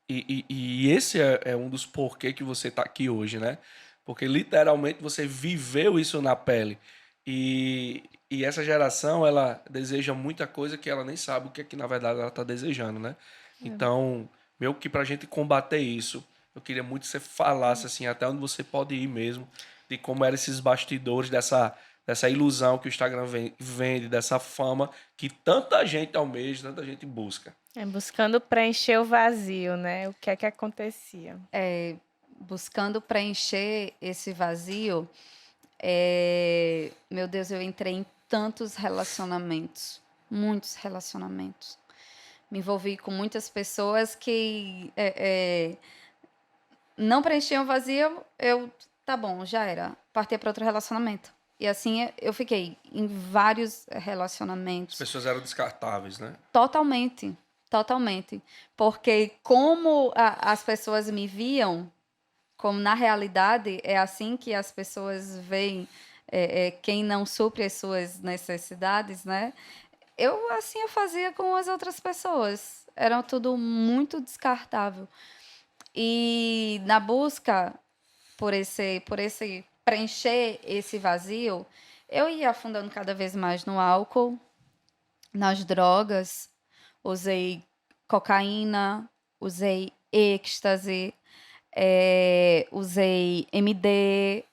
Speaker 1: E esse é um dos porquê que você está aqui hoje, né? Porque literalmente você viveu isso na pele. E essa geração, ela deseja muita coisa que ela nem sabe o que é que na verdade ela está desejando, né? Então, meio que para a gente combater isso, eu queria muito que você falasse assim, até onde você pode ir mesmo, de como eram esses bastidores dessa ilusão que o Instagram vende, dessa fama que tanta gente almeja, tanta gente busca.
Speaker 2: Buscando preencher o vazio, né? O que é que acontecia?
Speaker 3: buscando preencher esse vazio, meu Deus, eu entrei em tantos relacionamentos, muitos relacionamentos. Me envolvi com muitas pessoas que não preenchiam o vazio, tá bom, já era, partia para outro relacionamento. E assim eu fiquei em vários
Speaker 1: As
Speaker 3: relacionamentos.
Speaker 1: pessoas eram descartáveis, né?
Speaker 3: Totalmente, totalmente. Porque como as pessoas me viam, como na realidade é assim que as pessoas veem quem não supre as suas necessidades, né? Eu fazia com as outras pessoas. Era tudo muito descartável. E na busca por esse preencher esse vazio, eu ia afundando cada vez mais no álcool, nas drogas, usei cocaína, usei êxtase, usei MD,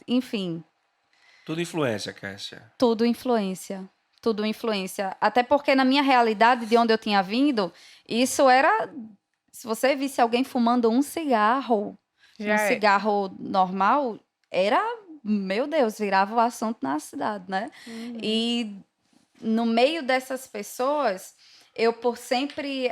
Speaker 3: enfim,
Speaker 1: Tudo influência, Kessia.
Speaker 3: tudo influência. Tudo influência. Até porque na minha realidade, de onde eu tinha vindo, isso era. Se você visse alguém fumando um cigarro normal, era. Meu Deus, virava o assunto na cidade, né? E no meio dessas pessoas, eu por sempre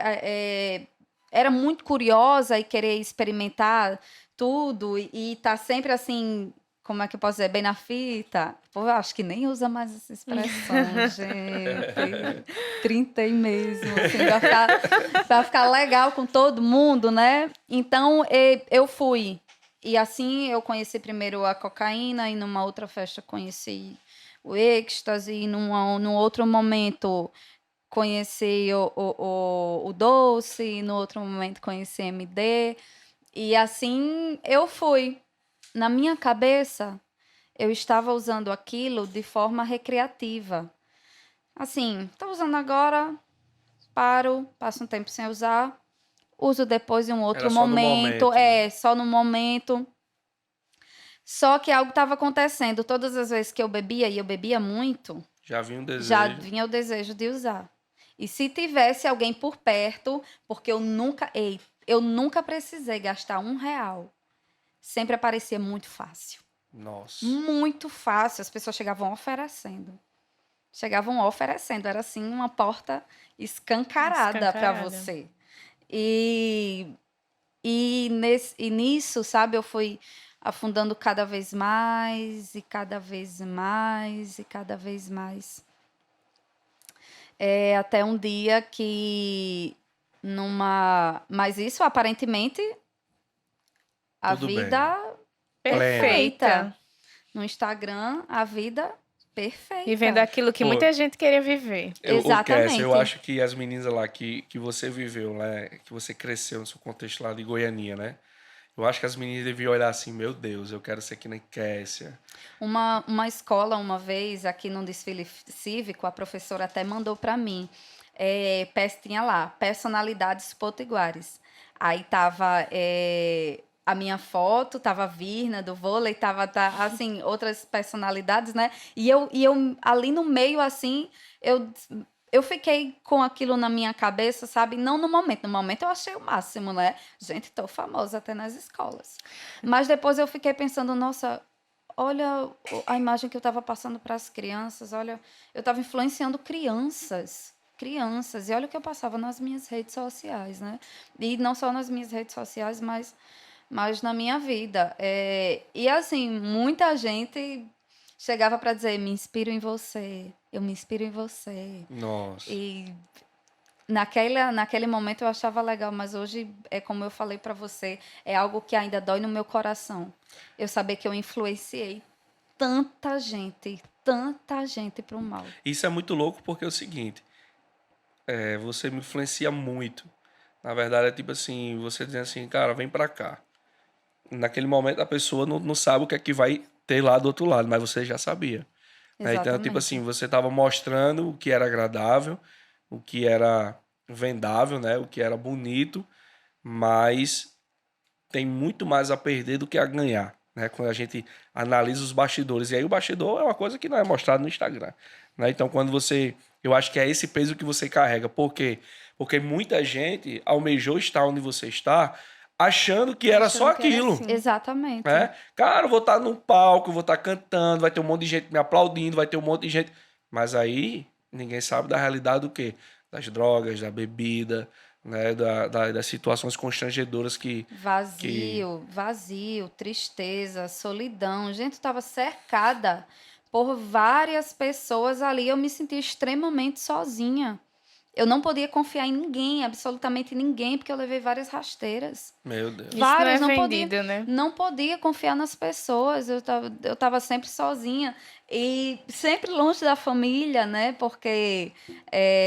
Speaker 3: era muito curiosa e querer experimentar tudo e tá sempre assim, como é que eu posso dizer, bem na fita. Pô, eu acho que nem usa mais essa expressão, gente. 30 e mesmo, assim, pra ficar legal com todo mundo, né? Então, eu fui. E assim, eu conheci primeiro a cocaína e numa outra festa conheci o êxtase e num outro momento conheci o doce, e no outro momento conheci MD. E assim eu fui. Na minha cabeça, eu estava usando aquilo de forma recreativa. Assim, estou usando agora, passo um tempo sem usar, uso depois em um outro
Speaker 1: Era só no momento, né?
Speaker 3: só no momento. Só que algo estava acontecendo. Todas as vezes que eu bebia, e eu bebia muito,
Speaker 1: Já vinha um
Speaker 3: já
Speaker 1: desejo.
Speaker 3: vinha o desejo de usar. E se tivesse alguém por perto, porque eu nunca precisei gastar R$ 1. Sempre aparecia muito fácil.
Speaker 1: Nossa.
Speaker 3: Muito fácil. As pessoas chegavam oferecendo. Era assim uma porta escancarada para
Speaker 2: Escancarada.
Speaker 3: você. E nisso, sabe, eu fui afundando cada vez mais, e cada vez mais, e cada vez mais. Até um dia que Mas isso, aparentemente, a
Speaker 1: Tudo bem.
Speaker 3: vida
Speaker 2: Perfeita.
Speaker 3: no Instagram, a vida
Speaker 2: Vivendo
Speaker 3: perfeita.
Speaker 2: aquilo que
Speaker 1: Pô,
Speaker 2: muita gente queria viver.
Speaker 1: Ô, Kessia, eu
Speaker 3: Exatamente.
Speaker 1: acho que as meninas lá que você viveu, né? Que você cresceu no seu contexto lá de Goiânia, né? Eu acho que as meninas deviam olhar assim, meu Deus, eu quero ser que nem Kessia.
Speaker 3: Uma escola, uma vez, aqui num desfile cívico, a professora até mandou para mim, tinha lá, personalidades potiguares. Aí tava a minha foto, tava a Virna do vôlei, assim, outras personalidades, né? E eu ali no meio, assim, eu fiquei com aquilo na minha cabeça, sabe? Não no momento. No momento eu achei o máximo, né? Gente, tô famosa até nas escolas. Mas depois eu fiquei pensando, nossa, olha a imagem que eu estava passando para as crianças, olha, eu estava influenciando crianças. Crianças, e olha o que eu passava nas minhas redes sociais, né? E não só nas minhas redes sociais, mas na minha vida. E assim, muita gente chegava para dizer: me inspiro em você, eu me inspiro em você.
Speaker 1: Nossa.
Speaker 3: E naquele momento eu achava legal, mas hoje, como eu falei para você, é algo que ainda dói no meu coração. Eu saber que eu influenciei tanta gente para o mal.
Speaker 1: Isso é muito louco porque é o seguinte, você me influencia muito. Na verdade, é tipo assim, você dizendo assim, cara, vem pra cá. Naquele momento a pessoa não sabe o que é que vai ter lá do outro lado, mas você já sabia. Né? Então, tipo assim,
Speaker 3: Exatamente.
Speaker 1: você estava mostrando o que era agradável, o que era vendável, né? O que era bonito, mas tem muito mais a perder do que a ganhar, né? Quando a gente analisa os bastidores. E aí o bastidor é uma coisa que não é mostrado no Instagram, né? Então, quando você... Eu acho que é esse peso que você carrega. Por quê? Porque muita gente almejou estar onde você está achando que era só
Speaker 2: Achando que era
Speaker 1: aquilo.
Speaker 2: assim.
Speaker 3: Exatamente.
Speaker 1: Né? Cara, eu vou estar num palco, eu vou estar cantando, vai ter um monte de gente me aplaudindo, vai ter um monte de gente. Mas aí ninguém sabe da realidade do quê? Das drogas, da bebida, né? Das situações constrangedoras que.
Speaker 3: Vazio, tristeza, solidão. Gente, eu estava cercada por várias pessoas ali. Eu me sentia extremamente sozinha. Eu não podia confiar em ninguém, absolutamente ninguém, porque eu levei várias rasteiras.
Speaker 1: Meu Deus.
Speaker 2: Isso não é
Speaker 3: Várias,
Speaker 2: vendido, né?
Speaker 3: não podia confiar nas pessoas. Eu tava sempre sozinha e sempre longe da família, né? Porque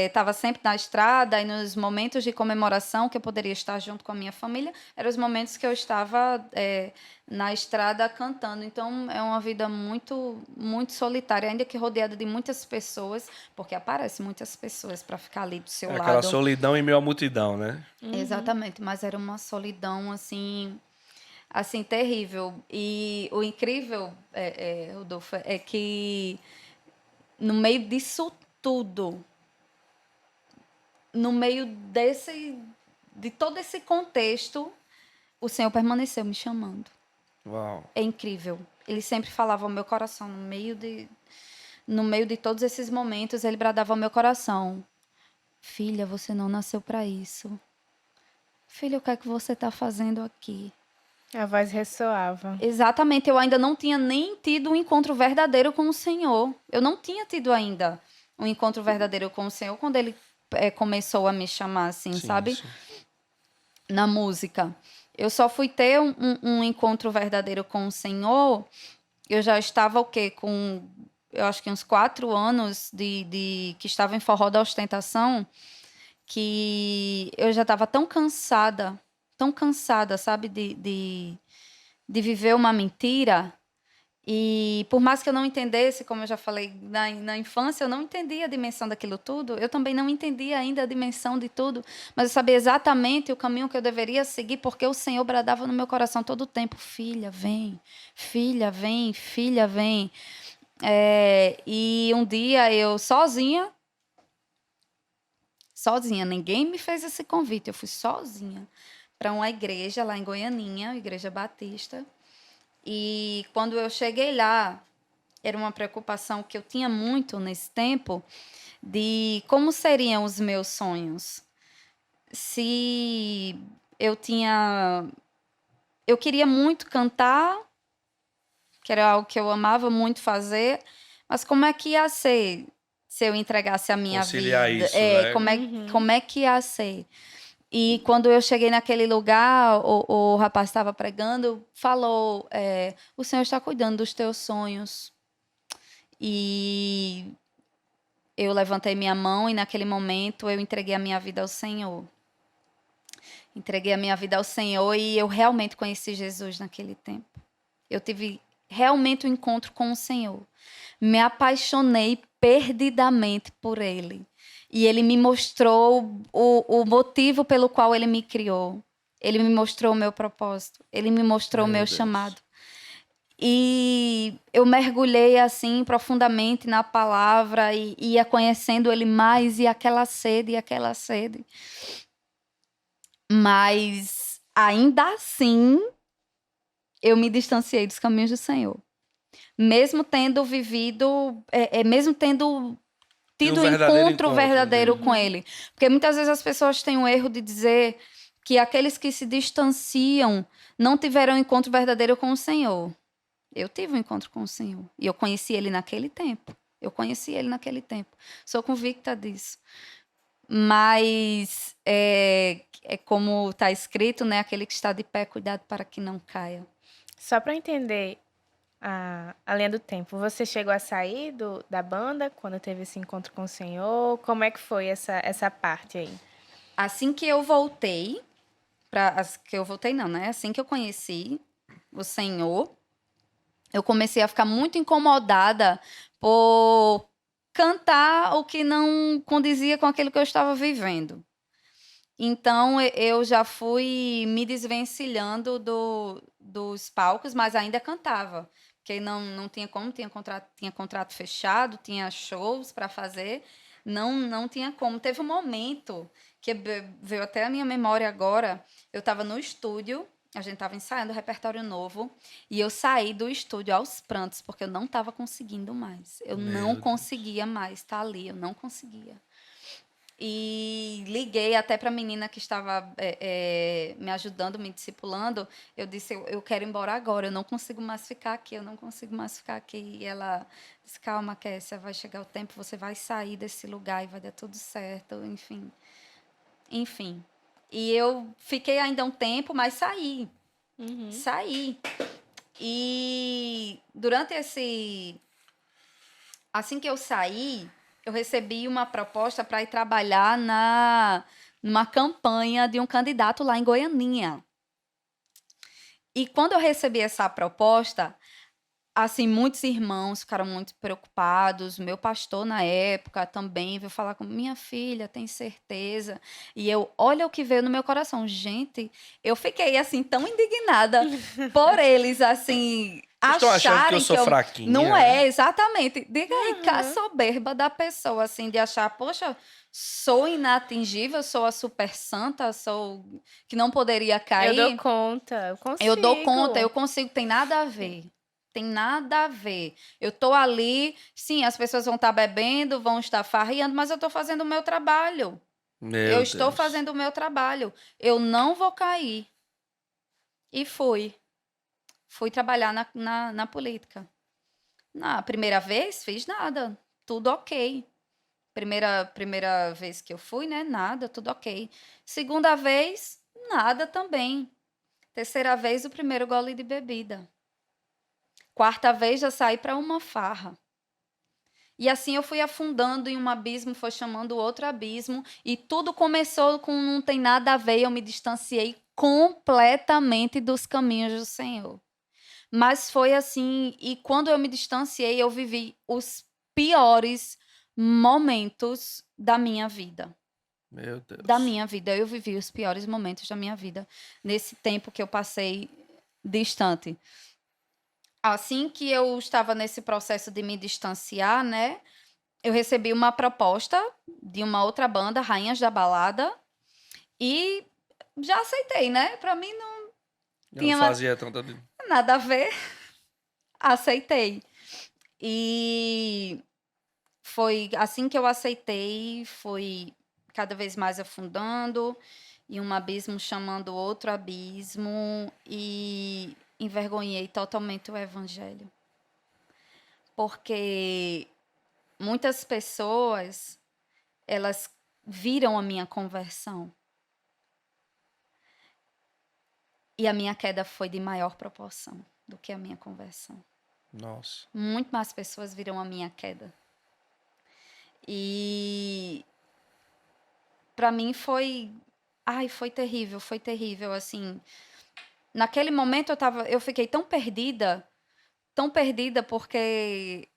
Speaker 3: estava sempre na estrada e nos momentos de comemoração que eu poderia estar junto com a minha família, eram os momentos que eu estava na estrada cantando. Então é uma vida muito, muito solitária, ainda que rodeada de muitas pessoas, porque aparecem muitas pessoas para ficar ali do seu
Speaker 1: É aquela
Speaker 3: lado.
Speaker 1: solidão em meio à multidão, né?
Speaker 3: Exatamente, mas era uma solidão assim terrível. E o incrível, Rodolfo, é que no meio disso tudo, no meio de todo esse contexto, o Senhor permaneceu me chamando.
Speaker 1: Uau.
Speaker 3: É incrível. Ele sempre falava ao meu coração, no meio de todos esses momentos, ele bradava ao meu coração: filha, você não nasceu para isso. Filha, o que é que você está fazendo aqui?
Speaker 2: A voz ressoava.
Speaker 3: Exatamente, eu ainda não tinha nem tido um encontro verdadeiro com o Senhor. Eu não tinha tido ainda um encontro verdadeiro com o Senhor quando ele começou a me chamar assim,
Speaker 1: Sim,
Speaker 3: sabe?
Speaker 1: sim.
Speaker 3: Na música. Eu só fui ter um encontro verdadeiro com o Senhor. Eu já estava o quê? Eu acho que uns 4 anos que estava em forró da ostentação, que eu já estava tão cansada, sabe, de viver uma mentira, E por mais que eu não entendesse, como eu já falei, na infância, eu não entendia a dimensão daquilo tudo. Eu também não entendia ainda a dimensão de tudo, mas eu sabia exatamente o caminho que eu deveria seguir, porque o Senhor bradava no meu coração todo o tempo: filha, vem, filha, vem, filha, vem. E um dia eu sozinha, ninguém me fez esse convite, eu fui sozinha para uma igreja lá em Goianinha, Igreja Batista. E quando eu cheguei lá, era uma preocupação que eu tinha muito nesse tempo, de como seriam os meus sonhos. Se eu tinha... Eu queria muito cantar, que era algo que eu amava muito fazer, mas como é que ia ser se eu entregasse a minha
Speaker 1: Conciliar
Speaker 3: vida?
Speaker 1: isso, né?
Speaker 3: Como é que ia ser? E quando eu cheguei naquele lugar, o rapaz estava pregando, falou: o Senhor está cuidando dos teus sonhos. E eu levantei minha mão e naquele momento eu entreguei a minha vida ao Senhor. Entreguei a minha vida ao Senhor e eu realmente conheci Jesus naquele tempo. Eu tive realmente um encontro com o Senhor. Me apaixonei perdidamente por Ele. E Ele me mostrou o motivo pelo qual Ele me criou. Ele me mostrou o meu propósito. Ele me mostrou o meu chamado. E eu mergulhei assim profundamente na palavra e ia conhecendo Ele mais, e aquela sede, e aquela sede. Mas ainda assim, eu me distanciei dos caminhos do Senhor. Mesmo tendo vivido, mesmo tendo tido um encontro verdadeiro com Ele. Porque muitas vezes as pessoas têm o erro de dizer que aqueles que se distanciam não tiveram um encontro verdadeiro com o Senhor. Eu tive um encontro com o Senhor. E eu conheci Ele naquele tempo. Sou convicta disso. Mas é como está escrito, né? Aquele que está de pé, cuidado para que não caia.
Speaker 2: Só para entender a linha do tempo, você chegou a sair da banda quando teve esse encontro com o Senhor? Como é que foi essa parte aí?
Speaker 3: Assim que eu voltei, assim que eu conheci o Senhor, eu comecei a ficar muito incomodada por cantar o que não condizia com aquilo que eu estava vivendo. Então, eu já fui me desvencilhando dos palcos, mas ainda cantava. Porque não tinha como, tinha contrato fechado, tinha shows para fazer, não tinha como. Teve um momento que veio até a minha memória agora, eu estava no estúdio, a gente estava ensaiando o repertório novo, e eu saí do estúdio aos prantos, porque eu não estava conseguindo mais. Eu não conseguia mais estar ali, eu não conseguia. E liguei até para a menina que estava me ajudando, me discipulando. Eu disse: eu quero ir embora agora, eu não consigo mais ficar aqui, E ela disse: calma, Kessia, vai chegar o tempo, você vai sair desse lugar e vai dar tudo certo, enfim. E eu fiquei ainda um tempo, mas saí. Saí. E durante assim que eu saí, eu recebi uma proposta para ir trabalhar numa campanha de um candidato lá em Goianinha. E quando eu recebi essa proposta, assim, muitos irmãos ficaram muito preocupados. Meu pastor, na época, também veio falar com minha filha, tem certeza? E olha o que veio no meu coração. Gente, eu fiquei, assim, tão indignada por eles, assim,
Speaker 1: estão achando que eu
Speaker 3: acharem
Speaker 1: sou fraquinha.
Speaker 3: Não é, exatamente. Diga aí, que a soberba da pessoa, assim, de achar, poxa, sou inatingível, sou a super santa, sou que não poderia cair.
Speaker 2: Eu dou conta, eu consigo.
Speaker 3: Eu dou conta, eu consigo, tem nada a ver. Tem nada a ver. Eu estou ali, sim, as pessoas vão estar bebendo, vão estar farriando, mas eu estou fazendo o meu trabalho. Estou fazendo o meu trabalho. Eu não vou cair. E fui. Fui trabalhar na política. Na primeira vez, fiz nada. Tudo ok. Primeira vez que eu fui, né? Nada, tudo ok. Segunda vez, nada também. Terceira vez, o primeiro gole de bebida. Quarta vez, já saí para uma farra. E assim eu fui afundando em um abismo, foi chamando outro abismo, e tudo começou com não tem nada a ver, eu me distanciei completamente dos caminhos do Senhor. Mas foi assim, e quando eu me distanciei, eu vivi os piores momentos da minha vida.
Speaker 1: Meu
Speaker 3: Da
Speaker 1: Deus.
Speaker 3: minha vida. Eu vivi os piores momentos da minha vida nesse tempo que eu passei distante. Assim que eu estava nesse processo de me distanciar, né? Eu recebi uma proposta de uma outra banda, Rainhas da Balada, e já aceitei, né? Pra mim não
Speaker 1: Eu não
Speaker 3: tinha
Speaker 1: fazia tanta.
Speaker 3: nada a ver. Aceitei. E foi assim que eu aceitei, foi cada vez mais afundando, e um abismo chamando outro abismo, e envergonhei totalmente o evangelho. Porque muitas pessoas, elas viram a minha conversão. E a minha queda foi de maior proporção do que a minha conversão.
Speaker 1: Nossa.
Speaker 3: Muito mais pessoas viram a minha queda. E para mim foi, foi terrível, assim. Naquele momento eu fiquei tão perdida porque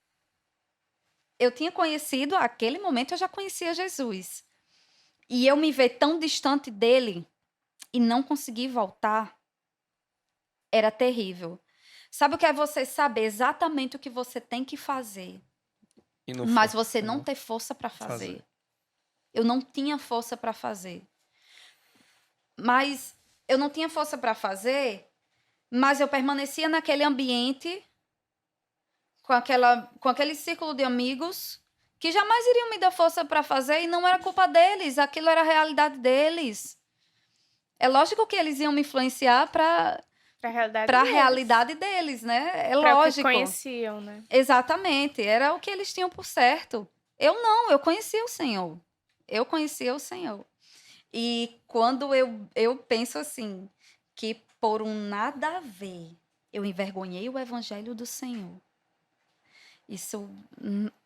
Speaker 3: eu tinha conhecido, naquele momento eu já conhecia Jesus. E eu me ver tão distante dele e não conseguir voltar, era terrível. Sabe o que é você saber exatamente o que você tem que fazer,
Speaker 1: E não
Speaker 3: mas
Speaker 1: foi.
Speaker 3: você não
Speaker 1: Não
Speaker 3: ter força para
Speaker 1: fazer.
Speaker 3: fazer? Eu não tinha força para fazer. Mas eu não tinha força para fazer, mas eu permanecia naquele ambiente com aquele círculo de amigos que jamais iriam me dar força para fazer, e não era culpa deles, aquilo era a realidade deles. É lógico que eles iam me influenciar para
Speaker 2: Pra realidade
Speaker 3: a
Speaker 2: deles.
Speaker 3: realidade deles, né? É
Speaker 2: Pra o que
Speaker 3: lógico.
Speaker 2: conheciam, né?
Speaker 3: Exatamente, era o que eles tinham por certo. Eu não, eu conhecia o Senhor. Eu conhecia o Senhor. E quando eu penso assim, que por um nada a ver, eu envergonhei o evangelho do Senhor. Isso,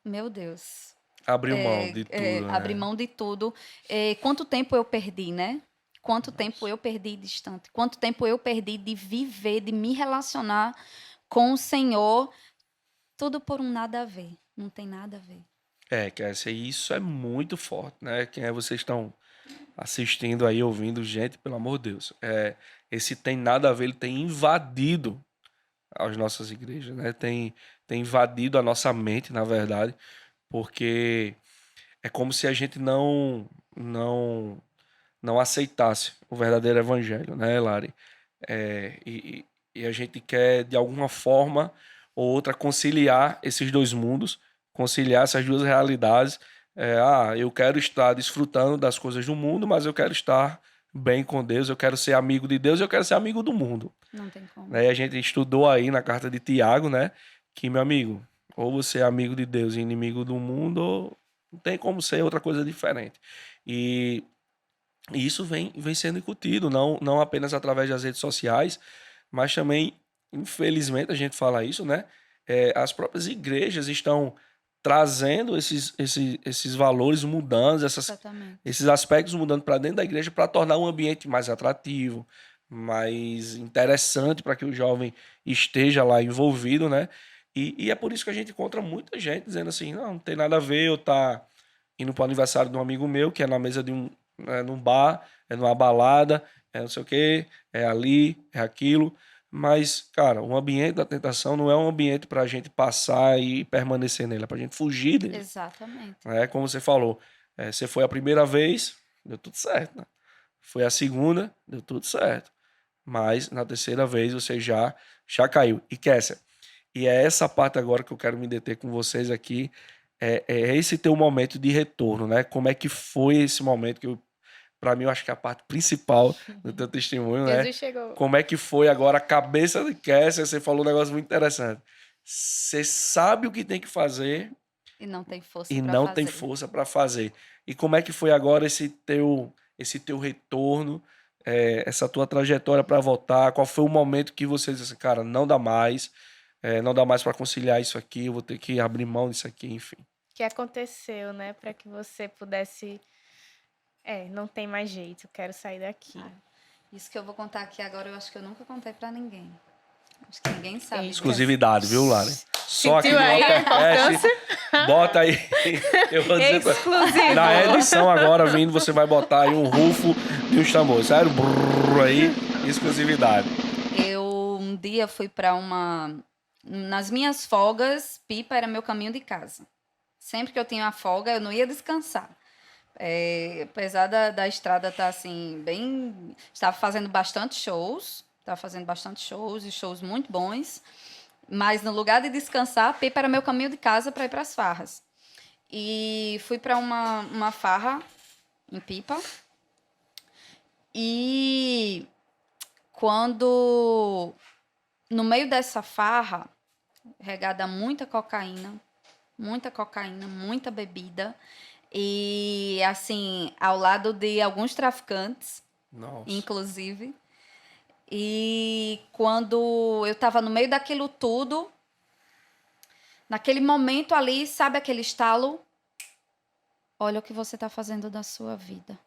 Speaker 3: meu Deus,
Speaker 1: Abriu mão de tudo,
Speaker 3: abrir
Speaker 1: né?
Speaker 3: mão de tudo. Quanto tempo eu perdi, né? Quanto tempo
Speaker 1: Nossa.
Speaker 3: eu perdi distante? Quanto tempo eu perdi de viver, de me relacionar com o Senhor? Tudo por um nada a ver. Não tem nada a ver.
Speaker 1: Kécia, isso é muito forte, né? Quem é vocês estão assistindo aí, ouvindo, gente, pelo amor de Deus. Esse tem nada a ver, ele tem invadido as nossas igrejas, né? Tem invadido a nossa mente, na verdade, porque é como se a gente não aceitasse o verdadeiro evangelho, né, Lari? E a gente quer, de alguma forma ou outra, conciliar esses dois mundos, conciliar essas duas realidades. Eu quero estar desfrutando das coisas do mundo, mas eu quero estar bem com Deus, eu quero ser amigo de Deus, eu quero ser amigo do mundo.
Speaker 3: Não tem como.
Speaker 1: Né? E a gente estudou aí na carta de Tiago, né, que, meu amigo, ou você é amigo de Deus e inimigo do mundo, ou não tem como ser outra coisa diferente. E isso vem sendo incutido, não apenas através das redes sociais, mas também, infelizmente, a gente fala isso, né? As próprias igrejas estão trazendo esses valores mudando,
Speaker 3: Exatamente.
Speaker 1: esses aspectos mudando para dentro da igreja para tornar um ambiente mais atrativo, mais interessante para que o jovem esteja lá envolvido, né? E é por isso que a gente encontra muita gente dizendo assim, não tem nada a ver eu estar indo para o aniversário de um amigo meu, que é na mesa de num bar, é numa balada, é não sei o quê, é ali, é aquilo. Mas, cara, o ambiente da tentação não é um ambiente para a gente passar e permanecer nele, é para a gente fugir dele.
Speaker 3: Exatamente.
Speaker 1: Como você falou, você foi a primeira vez, deu tudo certo, né? Foi a segunda, deu tudo certo. Mas na terceira vez você já caiu. E Kessia, e é essa parte agora que eu quero me deter com vocês aqui, é esse teu momento de retorno, né? Como é que foi esse momento que para mim eu acho que é a parte principal do teu testemunho, né?
Speaker 2: Jesus chegou.
Speaker 1: Como é que foi agora a cabeça de Kessia? Você falou um negócio muito interessante. Você sabe o que tem que fazer
Speaker 3: E não tem força
Speaker 1: e
Speaker 3: para
Speaker 1: não tem
Speaker 3: fazer.
Speaker 1: força para fazer. E como é que foi agora esse teu retorno, essa tua trajetória para voltar? Qual foi o momento que você disse assim, cara, não dá mais para conciliar isso aqui, eu vou ter que abrir mão disso aqui, enfim.
Speaker 2: O que aconteceu, né? Pra que você pudesse. Não tem mais jeito, eu quero sair daqui.
Speaker 3: Isso que eu vou contar aqui agora, eu acho que eu nunca contei para ninguém. Acho que ninguém sabe.
Speaker 2: Eita.
Speaker 1: Exclusividade, viu, Lara? Só aqui
Speaker 2: Sentiu
Speaker 1: no
Speaker 2: aí a
Speaker 1: Altercast. Bota aí. Eu vou dizer
Speaker 2: Exclusivo.
Speaker 1: na edição agora vindo, você vai botar aí um rufo de uns tambores. Sério? Brrr, aí, exclusividade.
Speaker 3: Eu um dia fui para uma. Nas minhas folgas, pipa era meu caminho de casa. Sempre que eu tinha uma folga, eu não ia descansar. Apesar da estrada estar assim, bem. Estava fazendo bastante shows. Estava fazendo bastante shows e shows muito bons. Mas no lugar de descansar, pipa era meu caminho de casa para ir para as farras. E fui para uma farra em Pipa. E quando, no meio dessa farra, regada a muita cocaína, muita bebida, e assim, ao lado de alguns traficantes,
Speaker 1: Nossa.
Speaker 3: inclusive. E quando eu estava no meio daquilo tudo, naquele momento ali, sabe aquele estalo? Olha o que você está fazendo da sua vida.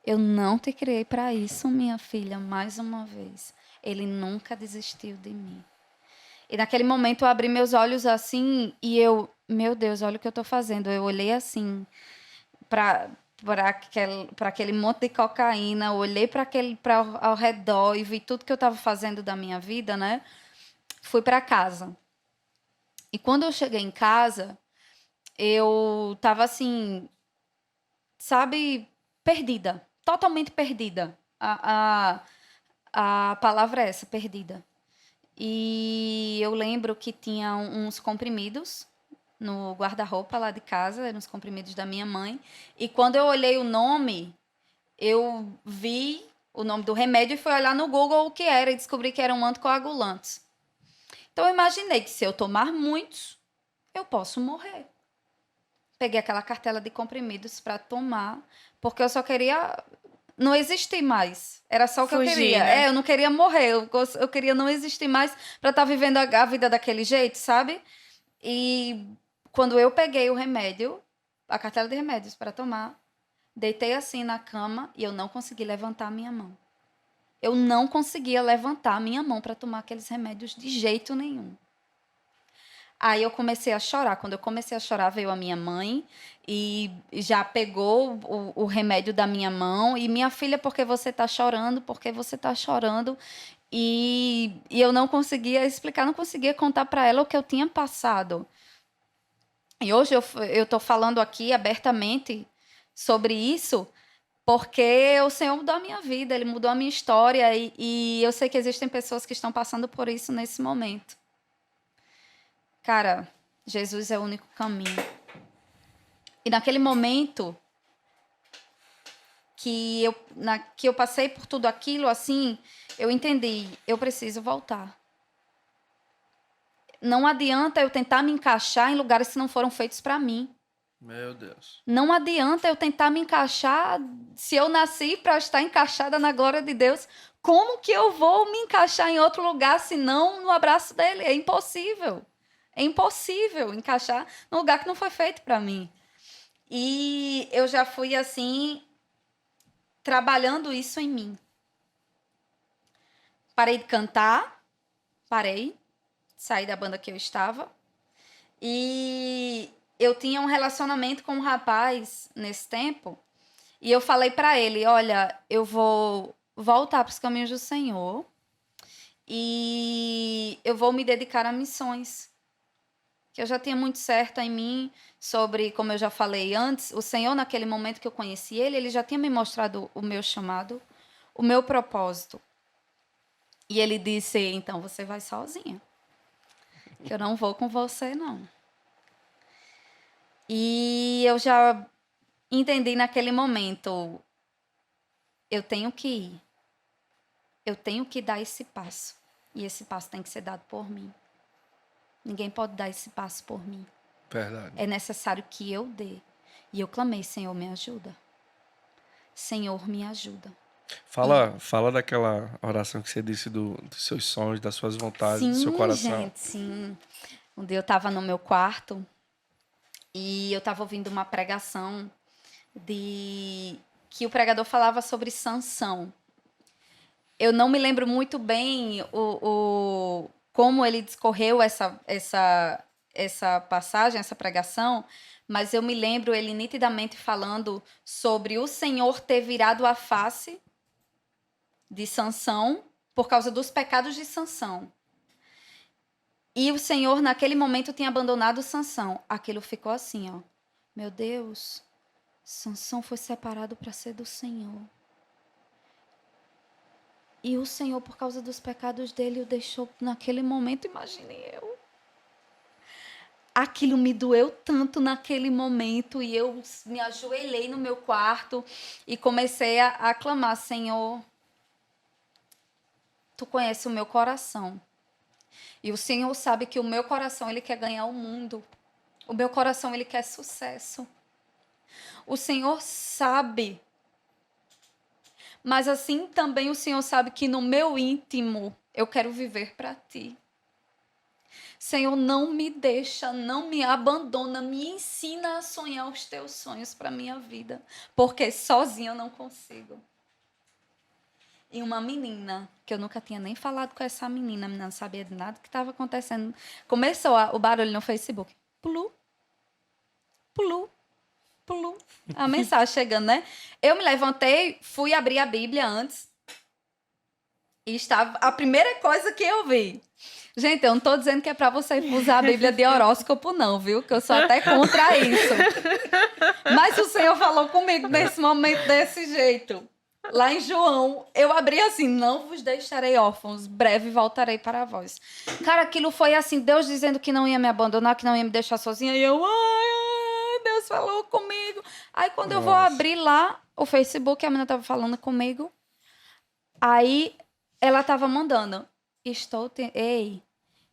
Speaker 3: Eu não te criei para isso, minha filha, mais uma vez. Ele nunca desistiu de mim. E naquele momento eu abri meus olhos assim e eu, meu Deus, olha o que eu estou fazendo. Eu olhei assim para aquele monte de cocaína, olhei para ao redor e vi tudo que eu estava fazendo da minha vida, né? Fui para casa. E quando eu cheguei em casa, eu estava assim, sabe, perdida, totalmente perdida. A palavra é essa, perdida. E eu lembro que tinha uns comprimidos no guarda-roupa lá de casa, eram os comprimidos da minha mãe. E quando eu olhei o nome, eu vi o nome do remédio e fui olhar no Google o que era e descobri que eram anticoagulantes. Então eu imaginei que se eu tomar muitos, eu posso morrer. Peguei aquela cartela de comprimidos para tomar, porque eu só queria não existir mais. Era só o que eu
Speaker 2: Fugir,
Speaker 3: queria.
Speaker 2: né?
Speaker 3: Eu não queria morrer, eu queria não existir mais para estar vivendo a vida daquele jeito, sabe? E quando eu peguei o remédio, a cartela de remédios para tomar, deitei assim na cama e eu não consegui levantar a minha mão. Eu não conseguia levantar a minha mão para tomar aqueles remédios de jeito nenhum. Aí eu comecei a chorar. Quando eu comecei a chorar, veio a minha mãe e já pegou o remédio da minha mão. E minha filha, por que você está chorando? Por que você está chorando? E eu não conseguia explicar, não conseguia contar para ela o que eu tinha passado. E hoje eu estou falando aqui abertamente sobre isso, porque o Senhor mudou a minha vida, Ele mudou a minha história. E eu sei que existem pessoas que estão passando por isso nesse momento. Cara, Jesus é o único caminho. E naquele momento que eu passei por tudo aquilo, assim, eu entendi, eu preciso voltar. Não adianta eu tentar me encaixar em lugares que não foram feitos para mim.
Speaker 1: Meu Deus.
Speaker 3: Não adianta eu tentar me encaixar, se eu nasci para estar encaixada na glória de Deus, como que eu vou me encaixar em outro lugar senão no abraço dele? É impossível. É impossível encaixar num lugar que não foi feito para mim. E eu já fui assim, trabalhando isso em mim. Parei de cantar, saí da banda que eu estava. E eu tinha um relacionamento com um rapaz nesse tempo. E eu falei para ele, olha, eu vou voltar para os caminhos do Senhor. E eu vou me dedicar a missões. Que eu já tinha muito certo em mim sobre, como eu já falei antes, o Senhor, naquele momento que eu conheci ele já tinha me mostrado o meu chamado, o meu propósito. E ele disse, então você vai sozinha, que eu não vou com você, não. E eu já entendi naquele momento, eu tenho que ir. Eu tenho que dar esse passo. E esse passo tem que ser dado por mim. Ninguém pode dar esse passo por mim.
Speaker 1: Verdade.
Speaker 3: É necessário que eu dê. E eu clamei, Senhor, me ajuda. Senhor, me ajuda.
Speaker 1: Fala daquela oração que você disse dos seus sonhos, das suas vontades, do seu coração.
Speaker 3: Gente, sim. Um dia eu estava no meu quarto e eu estava ouvindo uma pregação que o pregador falava sobre Sansão. Eu não me lembro muito bem como ele discorreu essa passagem, essa pregação, mas eu me lembro ele nitidamente falando sobre o Senhor ter virado a face de Sansão por causa dos pecados de Sansão. E o Senhor, naquele momento, tinha abandonado Sansão. Aquilo ficou assim, ó. Meu Deus, Sansão foi separado para ser do Senhor. E o Senhor, por causa dos pecados dele, o deixou naquele momento. Imagine eu. Aquilo me doeu tanto naquele momento. E eu me ajoelhei no meu quarto e comecei a clamar: Senhor, tu conheces o meu coração. E o Senhor sabe que o meu coração, ele quer ganhar o mundo. O meu coração, ele quer sucesso. O Senhor sabe. Mas assim também o Senhor sabe que no meu íntimo eu quero viver para ti. Senhor, não me deixa, não me abandona, me ensina a sonhar os teus sonhos para minha vida, porque sozinha eu não consigo. E uma menina, que eu nunca tinha nem falado com essa menina, a menina não sabia de nada que estava acontecendo. Começou o barulho no Facebook. Pulu, pulu, pulu. A mensagem chegando, né? Eu me levantei, fui abrir a Bíblia antes. E estava a primeira coisa que eu vi. Gente, eu não estou dizendo que é para você usar a Bíblia de horóscopo, não, viu? Que eu sou até contra isso. Mas o Senhor falou comigo nesse momento, desse jeito. Lá em João, eu abri assim: não vos deixarei órfãos, breve voltarei para vós. Cara, aquilo foi assim, Deus dizendo que não ia me abandonar, que não ia me deixar sozinha. E eu, ai, Deus falou comigo. Aí quando eu vou abrir lá o Facebook, a menina estava falando comigo. Aí ela estava mandando: ei,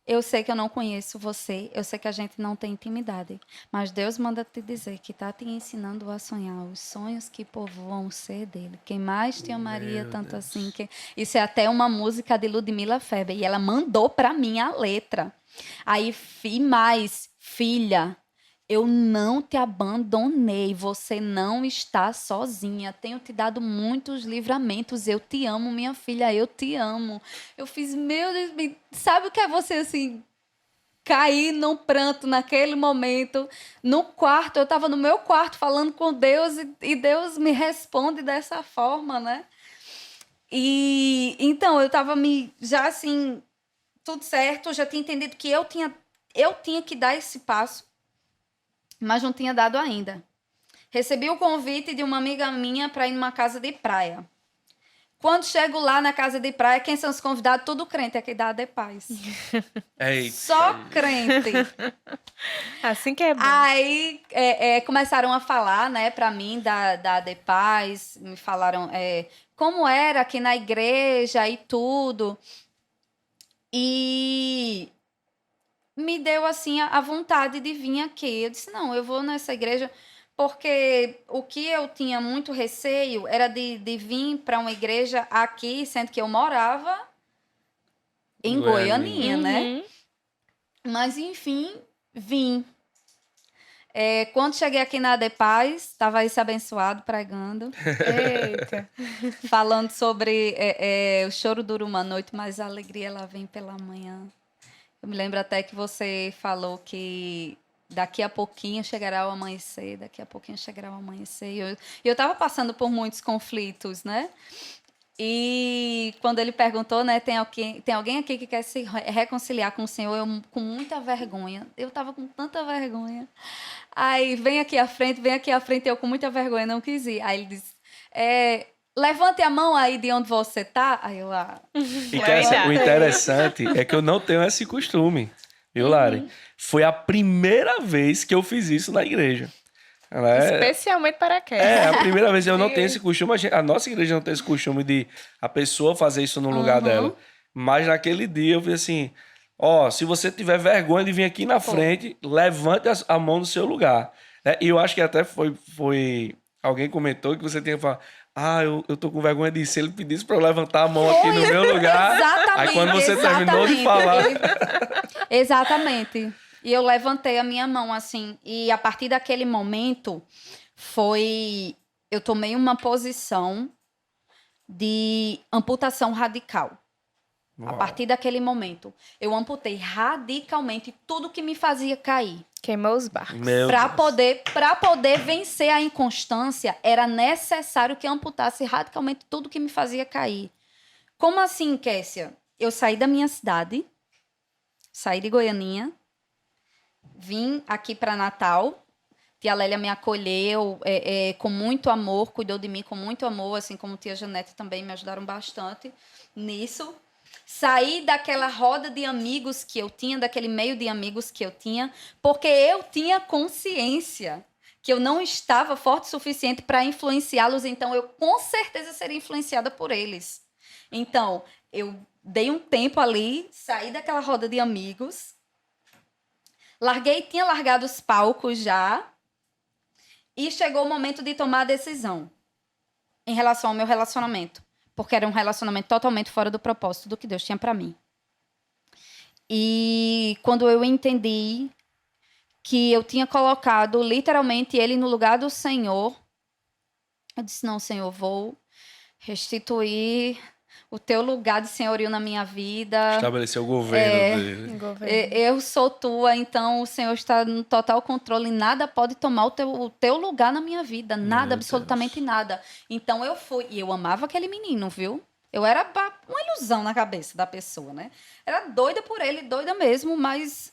Speaker 3: eu sei que eu não conheço você, eu sei que a gente não tem intimidade, mas Deus manda te dizer que está te ensinando a sonhar os sonhos que povoam o ser dele. Quem mais te amaria
Speaker 1: Meu
Speaker 3: tanto
Speaker 1: Deus.
Speaker 3: assim? Isso é até uma música de Ludmilla Feber, e ela mandou para mim a letra. Aí, mais, filha, eu não te abandonei, você não está sozinha. Tenho te dado muitos livramentos. Eu te amo, minha filha, eu te amo. Eu fiz, meu Deus, sabe o que é você assim, cair num pranto naquele momento, no quarto? Eu estava no meu quarto falando com Deus e Deus me responde dessa forma, né? E então eu estava já assim, tudo certo, já tinha entendido que eu tinha que dar esse passo, mas não tinha dado ainda. Recebi o convite de uma amiga minha para ir numa casa de praia. Quando chego lá na casa de praia, quem são os convidados? Tudo crente aqui da Adepaz.
Speaker 1: Eita.
Speaker 3: Só crente.
Speaker 2: Assim que é bom.
Speaker 3: Aí começaram a falar, né, para mim da Adepaz, me falaram como era aqui na igreja e tudo. E me deu assim a vontade de vir aqui. Eu disse: não, eu vou nessa igreja, porque o que eu tinha muito receio era de vir para uma igreja aqui, sendo que eu morava em Goianinha, né?
Speaker 2: Uhum.
Speaker 3: Mas enfim, vim. Quando cheguei aqui na Adepaz, estava esse abençoado pregando,
Speaker 2: Eita.
Speaker 3: falando sobre o choro dura uma noite, mas a alegria ela vem pela manhã. Eu me lembro até que você falou que daqui a pouquinho chegará o amanhecer, daqui a pouquinho chegará o amanhecer. E eu estava passando por muitos conflitos, né? E quando ele perguntou, né, tem alguém aqui que quer se reconciliar com o Senhor? Eu, com muita vergonha. Eu estava com tanta vergonha. Aí, vem aqui à frente, eu com muita vergonha, não quis ir. Aí ele disse, levante a mão aí de onde você tá. Aí eu,
Speaker 1: O interessante é que eu não tenho esse costume, viu, Lari? Foi a primeira vez que eu fiz isso na igreja.
Speaker 2: Especialmente para quem?
Speaker 1: É a primeira vez. Eu não tenho esse costume. A nossa igreja não tem esse costume de a pessoa fazer isso no lugar dela. Mas naquele dia eu vi assim: ó, se você tiver vergonha de vir aqui na frente, levante a mão no seu lugar. E eu acho que até foi alguém comentou que você tinha que falar: eu tô com vergonha disso. Se ele pedisse pra eu levantar a mão aqui no meu lugar.
Speaker 3: Exatamente.
Speaker 1: Aí quando você terminou de falar.
Speaker 3: Exatamente. E eu levantei a minha mão, assim. E a partir daquele momento, eu tomei uma posição de amputação radical. A
Speaker 1: Uau.
Speaker 3: partir daquele momento, eu amputei radicalmente tudo que me fazia cair.
Speaker 2: Queimou os barcos.
Speaker 1: Meu
Speaker 3: Para
Speaker 1: Deus.
Speaker 3: poder vencer a inconstância, era necessário que eu amputasse radicalmente tudo que me fazia cair. Como assim, Kessia? Eu saí da minha cidade, saí de Goianinha, vim aqui para Natal. Tia Lélia me acolheu com muito amor, cuidou de mim com muito amor, assim como tia Janete também me ajudaram bastante nisso. Saí daquela roda de amigos que eu tinha, daquele meio de amigos que eu tinha, porque eu tinha consciência que eu não estava forte o suficiente para influenciá-los, então eu com certeza seria influenciada por eles. Então, eu dei um tempo ali, saí daquela roda de amigos, tinha largado os palcos já, e chegou o momento de tomar a decisão em relação ao meu relacionamento. Porque era um relacionamento totalmente fora do propósito do que Deus tinha para mim. E quando eu entendi que eu tinha colocado literalmente ele no lugar do Senhor, eu disse, não, Senhor, vou restituir o teu lugar de senhorio na minha vida.
Speaker 1: Estabelecer o governo dele.
Speaker 3: Eu sou tua, então o Senhor está no total controle. Nada pode tomar o teu lugar na minha vida. Nada,
Speaker 1: Meu
Speaker 3: absolutamente
Speaker 1: Deus.
Speaker 3: nada. Então eu fui. E eu amava aquele menino, viu? Eu era uma ilusão na cabeça da pessoa, né? Era doida por ele, doida mesmo, mas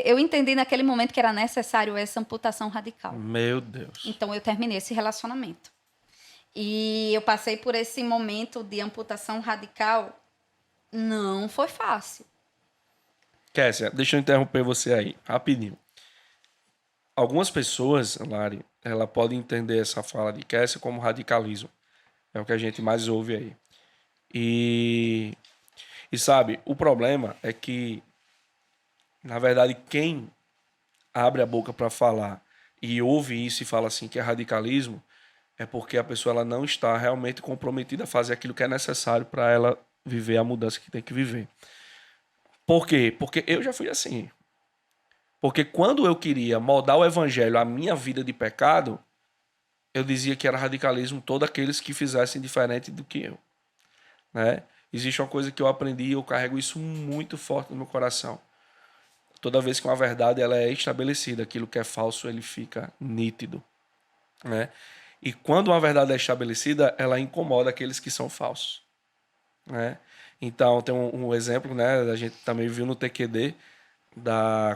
Speaker 3: eu entendi naquele momento que era necessário essa amputação radical.
Speaker 1: Meu Deus.
Speaker 3: Então eu terminei esse relacionamento. E eu passei por esse momento de amputação radical. Não foi fácil.
Speaker 1: Kessia, deixa eu interromper você aí, rapidinho. Algumas pessoas, Lari, ela pode entender essa fala de Kessia como radicalismo. É o que a gente mais ouve aí. E sabe, o problema é que, na verdade, quem abre a boca para falar e ouve isso e fala assim que é radicalismo, é porque a pessoa ela não está realmente comprometida a fazer aquilo que é necessário para ela viver a mudança que tem que viver. Por quê? Porque eu já fui assim. Porque quando eu queria moldar o evangelho à minha vida de pecado, eu dizia que era radicalismo todos aqueles que fizessem diferente do que eu. Né? Existe uma coisa que eu aprendi e eu carrego isso muito forte no meu coração. Toda vez que uma verdade ela é estabelecida, aquilo que é falso ele fica nítido. Né? E quando uma verdade é estabelecida, ela incomoda aqueles que são falsos. Né? Então, tem um exemplo, né? A gente também viu no TQD,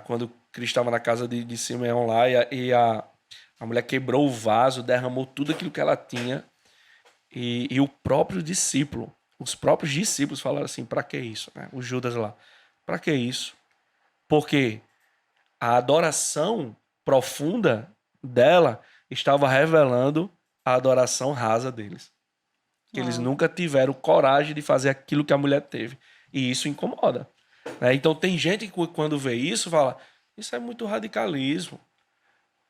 Speaker 1: quando Cristo estava na casa de Simeão lá e a mulher quebrou o vaso, derramou tudo aquilo que ela tinha e o próprio discípulo, os próprios discípulos falaram assim, para que isso? Né? O Judas lá, para que isso? Porque a adoração profunda dela estava revelando a adoração rasa deles. Que eles nunca tiveram coragem de fazer aquilo que a mulher teve. E isso incomoda. Né? Então tem gente que quando vê isso fala, isso é muito radicalismo.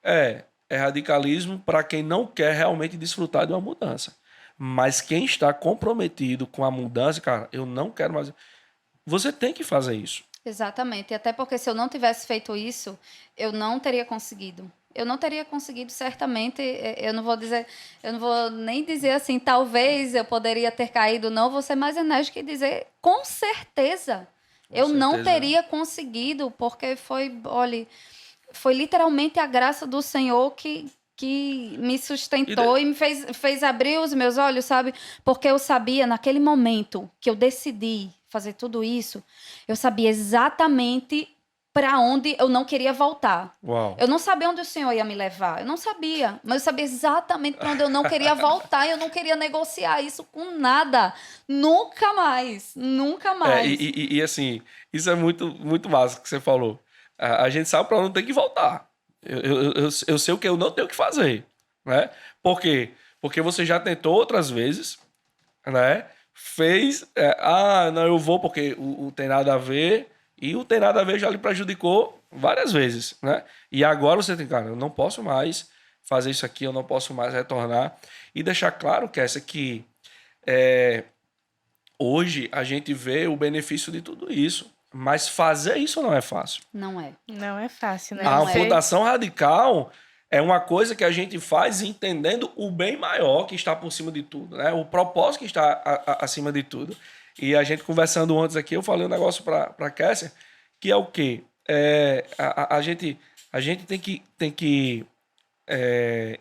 Speaker 1: É radicalismo para quem não quer realmente desfrutar de uma mudança. Mas quem está comprometido com a mudança, cara, eu não quero mais. Você tem que fazer isso.
Speaker 3: Exatamente. E até porque se eu não tivesse feito isso, eu não teria conseguido. Eu não teria conseguido, certamente. Eu não vou nem dizer assim, talvez eu poderia ter caído, não. Vou ser mais enérgica e dizer, com certeza. Eu não teria conseguido, porque foi literalmente a graça do Senhor que me sustentou e me fez abrir os meus olhos, sabe? Porque eu sabia, naquele momento que eu decidi fazer tudo isso, eu sabia exatamente para onde eu não queria voltar.
Speaker 1: Uau.
Speaker 3: Eu não sabia onde o Senhor ia me levar. Eu não sabia. Mas eu sabia exatamente para onde eu não queria voltar. E eu não queria negociar isso com nada. Nunca mais. Nunca mais.
Speaker 1: E assim, isso é muito, muito massa que você falou. A gente sabe para onde tem que voltar. Eu sei o que eu não tenho que fazer. Né? Por quê? Porque você já tentou outras vezes, né? Fez, não, eu vou porque o tem nada a ver, e o tem nada a ver já lhe prejudicou várias vezes, né? E agora você tem, cara, eu não posso mais fazer isso aqui, eu não posso mais retornar. E deixar claro que hoje a gente vê o benefício de tudo isso, mas fazer isso não é fácil.
Speaker 3: Não é.
Speaker 2: Não é fácil, né?
Speaker 1: A amputação radical, É uma coisa que a gente faz entendendo o bem maior que está por cima de tudo, né? O propósito que está acima de tudo. E a gente conversando antes aqui, eu falei um negócio para Kessia, que é o quê? A gente tem que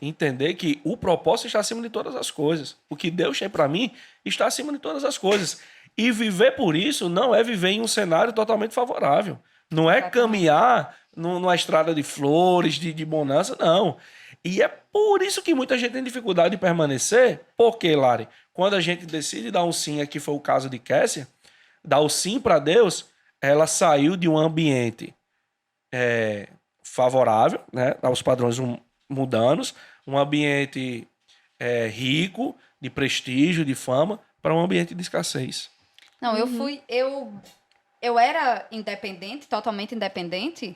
Speaker 1: entender que o propósito está acima de todas as coisas. O que Deus tem para mim está acima de todas as coisas. E viver por isso não é viver em um cenário totalmente favorável. Não é caminhar numa estrada de flores, de bonança, não. E é por isso que muita gente tem dificuldade de permanecer. Porque, Lari, quando a gente decide dar um sim, aqui foi o caso de Kessia, dar o sim para Deus, ela saiu de um ambiente favorável, né, aos padrões mundanos, um ambiente rico, de prestígio, de fama, para um ambiente de escassez.
Speaker 3: Não, eu era independente, totalmente independente,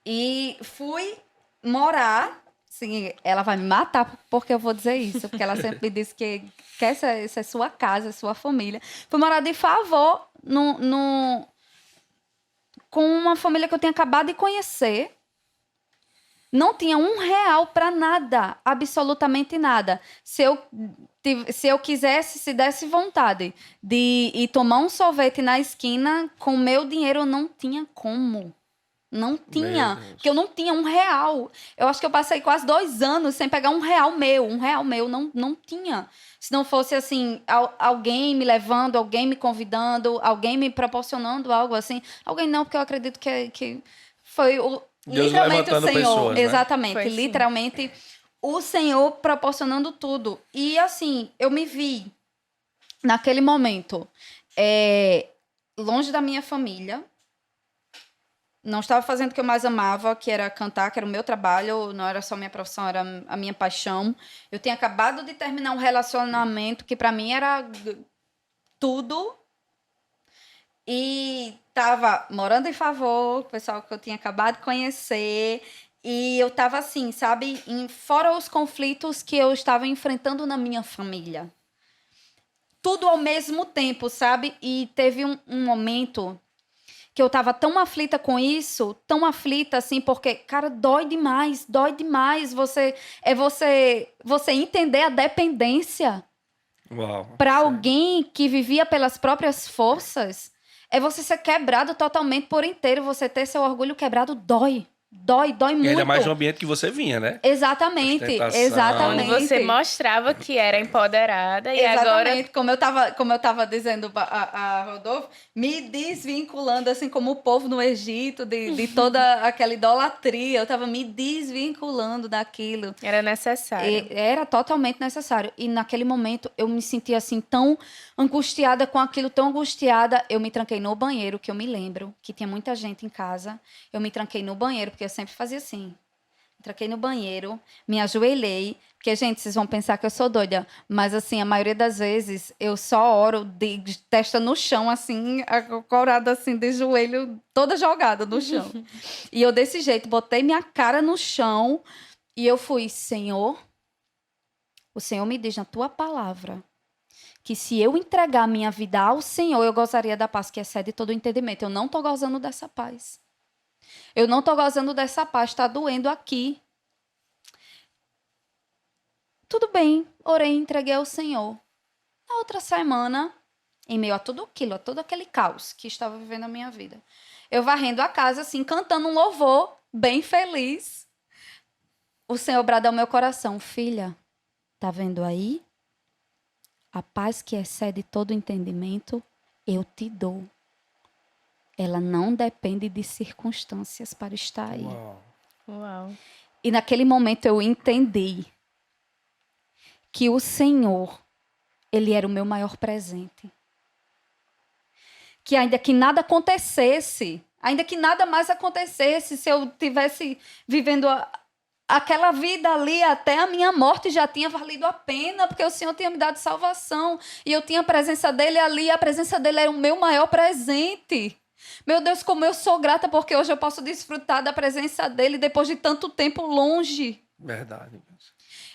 Speaker 3: e fui morar. Sim, ela vai me matar porque eu vou dizer isso, porque ela sempre me disse que essa é sua casa, é sua família. Fui morar de favor com uma família que eu tinha acabado de conhecer. Não tinha R$ 1 para nada, absolutamente nada. Se eu quisesse, se desse vontade de ir tomar um sorvete na esquina, com meu dinheiro eu não tinha como. Não tinha, porque eu não tinha R$ 1. Eu acho que eu passei quase 2 anos sem pegar R$ 1 meu. R$ 1 meu, não tinha. Se não fosse assim, alguém me levando, alguém me convidando, alguém me proporcionando algo assim. Alguém não, porque eu acredito que foi
Speaker 1: Deus
Speaker 3: literalmente o
Speaker 1: levantando
Speaker 3: Senhor.
Speaker 1: pessoas, né?
Speaker 3: Exatamente,
Speaker 2: Foi, sim.
Speaker 3: literalmente o Senhor proporcionando tudo. E assim, eu me vi naquele momento longe da minha família. Não estava fazendo o que eu mais amava, que era cantar, que era o meu trabalho, não era só minha profissão, era a minha paixão. Eu tinha acabado de terminar um relacionamento que para mim era tudo. E estava morando em Favor, o pessoal que eu tinha acabado de conhecer. E eu estava assim, sabe? Fora os conflitos que eu estava enfrentando na minha família. Tudo ao mesmo tempo, sabe? E teve um momento que eu tava tão aflita com isso, tão aflita assim, porque, cara, dói demais você entender a dependência para alguém que vivia pelas próprias forças, é você ser quebrado totalmente por inteiro, você ter seu orgulho quebrado dói muito.
Speaker 1: E ainda mais no ambiente que você vinha, né?
Speaker 3: Exatamente.
Speaker 2: Onde você mostrava que era empoderada e
Speaker 3: Exatamente.
Speaker 2: agora...
Speaker 3: Como eu tava dizendo a Rodolfo, me desvinculando, assim como o povo no Egito, de toda aquela idolatria. Eu tava me desvinculando daquilo.
Speaker 2: Era necessário.
Speaker 3: Era totalmente necessário. E naquele momento eu me sentia assim tão angustiada com aquilo, tão angustiada. Eu me tranquei no banheiro, que eu me lembro que tinha muita gente em casa. Eu me tranquei no banheiro, porque eu sempre fazia assim. Me tranquei no banheiro, me ajoelhei. Porque, gente, vocês vão pensar que eu sou doida. Mas, assim, a maioria das vezes eu só oro de testa no chão, assim, acorada, assim, de joelho, toda jogada no chão. E eu, desse jeito, botei minha cara no chão e eu fui, Senhor, o Senhor me diz na tua palavra que se eu entregar a minha vida ao Senhor, eu gozaria da paz que excede todo o entendimento. Eu não estou gozando dessa paz. Eu não estou gozando dessa paz, está doendo aqui. Tudo bem, orei, entreguei ao Senhor. Na outra semana, em meio a tudo aquilo, a todo aquele caos que estava vivendo a minha vida, eu varrendo a casa, assim, cantando um louvor, bem feliz. O Senhor brada ao meu coração, filha, tá vendo aí? A paz que excede todo entendimento, eu te dou. Ela não depende de circunstâncias para estar aí.
Speaker 2: Uau.
Speaker 3: E naquele momento eu entendi que o Senhor, Ele era o meu maior presente. Que ainda que nada acontecesse, ainda que nada mais acontecesse, se eu tivesse vivendo aquela vida ali até a minha morte já tinha valido a pena, porque o Senhor tinha me dado salvação. E eu tinha a presença dEle ali, e a presença dEle era o meu maior presente. Meu Deus, como eu sou grata, porque hoje eu posso desfrutar da presença dEle depois de tanto tempo longe.
Speaker 1: Verdade.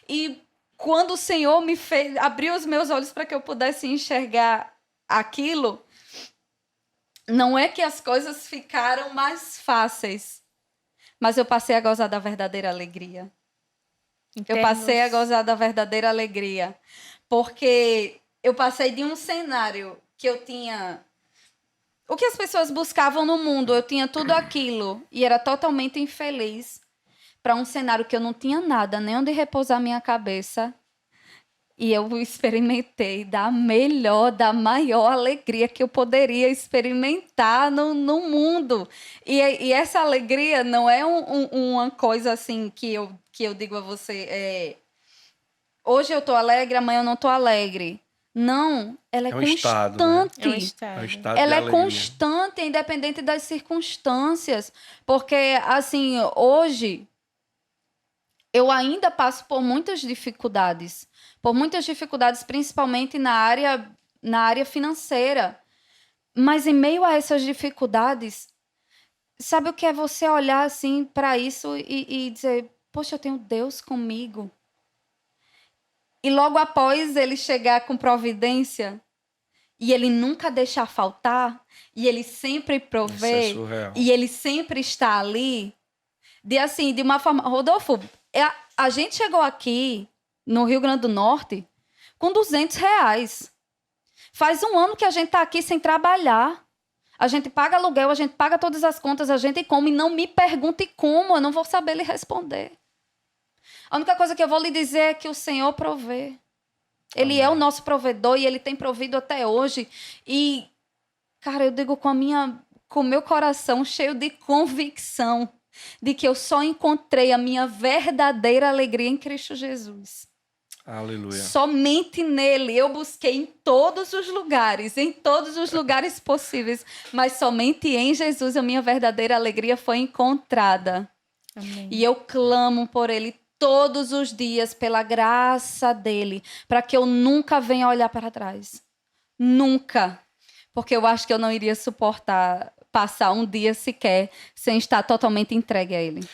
Speaker 3: E quando o Senhor me fez, abriu os meus olhos para que eu pudesse enxergar aquilo, não é que as coisas ficaram mais fáceis, mas eu passei a gozar da verdadeira alegria. Eu passei a gozar da verdadeira alegria. Porque eu passei de um cenário que eu tinha... O que as pessoas buscavam no mundo, eu tinha tudo aquilo e era totalmente infeliz, para um cenário que eu não tinha nada, nem onde repousar minha cabeça. E eu experimentei da melhor, da maior alegria que eu poderia experimentar no mundo. E essa alegria não é uma coisa assim que eu digo a você, hoje eu estou alegre, amanhã eu não estou alegre. Não, ela é
Speaker 1: um
Speaker 3: constante.
Speaker 1: estado, né?
Speaker 2: É um estado.
Speaker 1: É um estado
Speaker 3: Ela
Speaker 1: de
Speaker 3: é
Speaker 1: alegria.
Speaker 3: constante, independente das circunstâncias. Porque, assim, hoje eu ainda passo por muitas dificuldades. Por muitas dificuldades, principalmente na área financeira. Mas em meio a essas dificuldades, sabe o que é você olhar assim para isso e dizer, poxa, eu tenho Deus comigo. E logo após ele chegar com providência, e ele nunca deixar faltar, e ele sempre prover,
Speaker 1: Isso é surreal.
Speaker 3: e ele sempre está ali, de uma forma... Rodolfo, a gente chegou aqui, no Rio Grande do Norte, com R$ 200. Faz um ano que a gente está aqui sem trabalhar. A gente paga aluguel, a gente paga todas as contas, a gente come, e não me pergunte como, eu não vou saber lhe responder. A única coisa que eu vou lhe dizer é que o Senhor provê. Ele é o nosso provedor e ele tem provido até hoje. E, cara, eu digo com o meu coração cheio de convicção de que eu só encontrei a minha verdadeira alegria em Cristo Jesus.
Speaker 1: Aleluia.
Speaker 3: Somente nele. Eu busquei em todos os lugares possíveis, mas somente em Jesus a minha verdadeira alegria foi encontrada.
Speaker 2: Amém.
Speaker 3: E eu clamo por ele todos os dias, pela graça dele, para que eu nunca venha olhar para trás. Nunca. Porque eu acho que eu não iria suportar passar um dia sequer sem estar totalmente entregue a ele.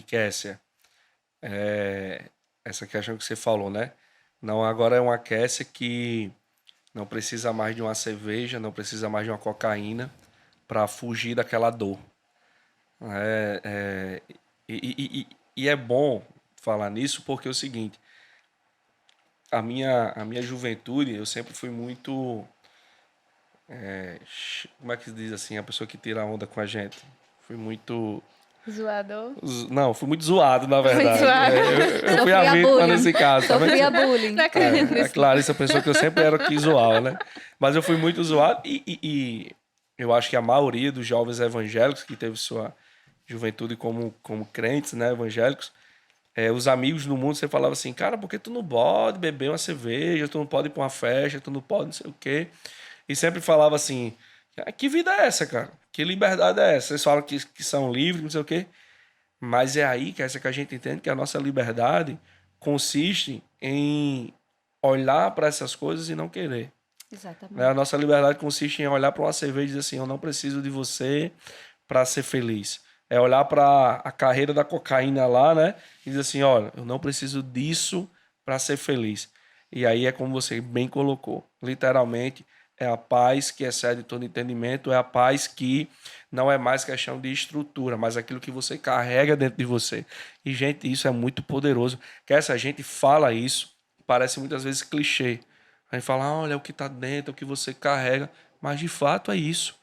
Speaker 1: Kessia, essa questão que você falou, né? Não, agora é uma Kessia que não precisa mais de uma cerveja, não precisa mais de uma cocaína para fugir daquela dor. E é bom falar nisso porque é o seguinte, a minha juventude, eu sempre fui muito... como é que se diz assim, a pessoa que tira onda com a gente? Fui muito...
Speaker 2: Zoador.
Speaker 1: Não, fui muito zoado, na verdade.
Speaker 2: Muito zoado.
Speaker 1: Eu fui a vítima nesse caso.
Speaker 3: Sofria bullying.
Speaker 2: Não acredito
Speaker 1: É
Speaker 2: nisso.
Speaker 1: claro, essa pessoa que eu sempre era que zoava, né? Mas eu fui muito zoado e eu acho que a maioria dos jovens evangélicos que teve sua juventude como crentes, né, evangélicos, os amigos no mundo, você falava assim, cara, por que tu não pode beber uma cerveja, tu não pode ir pra uma festa, tu não pode não sei o quê. E sempre falava assim, que vida é essa, cara? Que liberdade é essa? Vocês falam que são livres, não sei o quê. Mas é aí que essa que a gente entende que a nossa liberdade consiste em olhar para essas coisas e não querer.
Speaker 3: Exatamente.
Speaker 1: A nossa liberdade consiste em olhar para uma cerveja e dizer assim, eu não preciso de você para ser feliz. É olhar para a carreira da cocaína lá, né? E dizer assim, olha, eu não preciso disso para ser feliz. E aí é como você bem colocou. Literalmente, é a paz que excede todo entendimento, é a paz que não é mais questão de estrutura, mas aquilo que você carrega dentro de você. E, gente, isso é muito poderoso. Que essa gente fala isso, parece muitas vezes clichê. A gente fala, olha, o que está dentro, o que você carrega, mas de fato é isso.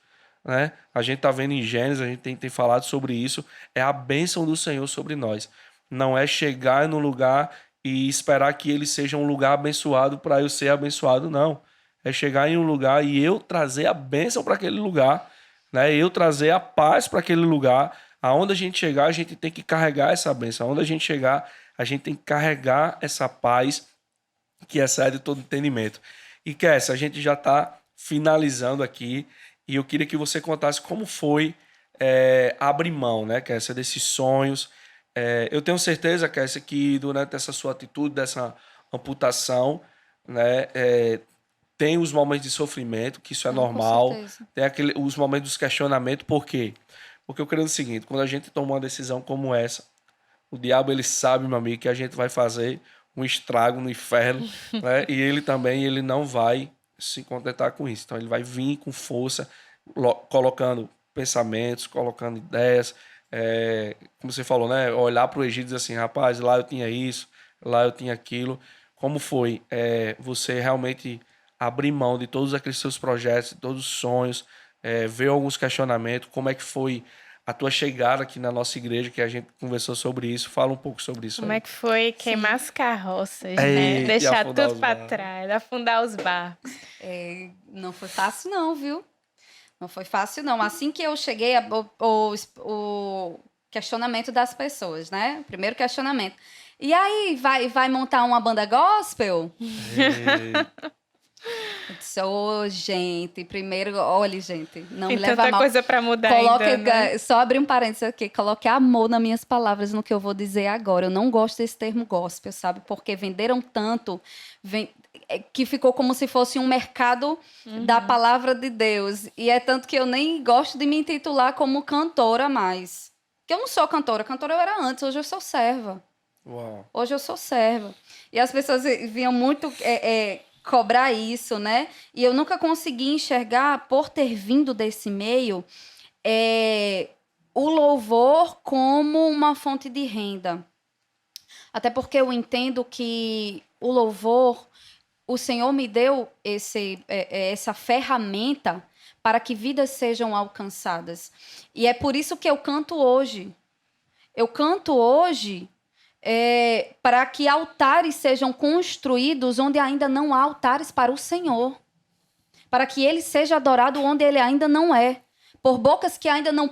Speaker 1: Né? A gente está vendo em Gênesis, a gente tem falado sobre isso, é a bênção do Senhor sobre nós. Não é chegar no lugar e esperar que ele seja um lugar abençoado para eu ser abençoado, não. É chegar em um lugar e eu trazer a bênção para aquele lugar, né? Eu trazer a paz para aquele lugar. Aonde a gente chegar, a gente tem que carregar essa bênção. Aonde a gente chegar, a gente tem que carregar essa paz que excede todo entendimento. E Kessia, a gente já está finalizando aqui e eu queria que você contasse como foi abrir mão, né, Kessia, desses sonhos. Eu tenho certeza, Kessia, que durante essa sua atitude, dessa amputação, né, tem os momentos de sofrimento, que isso é normal. Tem os momentos dos questionamentos. Por quê? Porque eu creio no seguinte, quando a gente toma uma decisão como essa, o diabo, ele sabe, meu amigo, que a gente vai fazer um estrago no inferno, né? E ele também, ele não vai se contentar com isso. Então, ele vai vir com força, colocando pensamentos, colocando ideias, como você falou, né? Olhar para o Egito e dizer assim, rapaz, lá eu tinha isso, lá eu tinha aquilo. Como foi você realmente abrir mão de todos aqueles seus projetos, de todos os sonhos, ver alguns questionamentos? Como é que foi a tua chegada aqui na nossa igreja, que a gente conversou sobre isso? Fala um pouco sobre isso
Speaker 2: Como
Speaker 1: aí.
Speaker 2: é que foi queimar as carroças, né?
Speaker 1: E
Speaker 2: Deixar
Speaker 1: afundar
Speaker 2: tudo
Speaker 1: os
Speaker 2: para
Speaker 1: barcos.
Speaker 2: trás, afundar os barcos.
Speaker 3: Não foi fácil, não, viu? Não foi fácil, não. Assim que eu cheguei, o questionamento das pessoas, né? O primeiro questionamento. E aí, vai montar uma banda gospel? Eu disse, gente, primeiro, olha, gente, não
Speaker 2: Tem
Speaker 3: me leva a
Speaker 2: tanta
Speaker 3: mal.
Speaker 2: coisa para mudar
Speaker 3: Coloque,
Speaker 2: ainda, né?
Speaker 3: só abrir um parênteses aqui, coloque amor nas minhas palavras no que eu vou dizer agora. Eu não gosto desse termo gospel, sabe? Porque venderam tanto que ficou como se fosse um mercado da palavra de Deus. E é tanto que eu nem gosto de me intitular como cantora mais. Porque eu não sou cantora. Cantora eu era antes, hoje eu sou serva.
Speaker 1: Uau.
Speaker 3: Hoje eu sou serva. E as pessoas vinham muito cobrar isso, né? E eu nunca consegui enxergar, por ter vindo desse meio, o louvor como uma fonte de renda. Até porque eu entendo que o louvor, o Senhor me deu essa ferramenta para que vidas sejam alcançadas. E é por isso que eu canto hoje. Eu canto hoje para que altares sejam construídos onde ainda não há altares para o Senhor. Para que ele seja adorado onde ele ainda não é. Por bocas que ainda não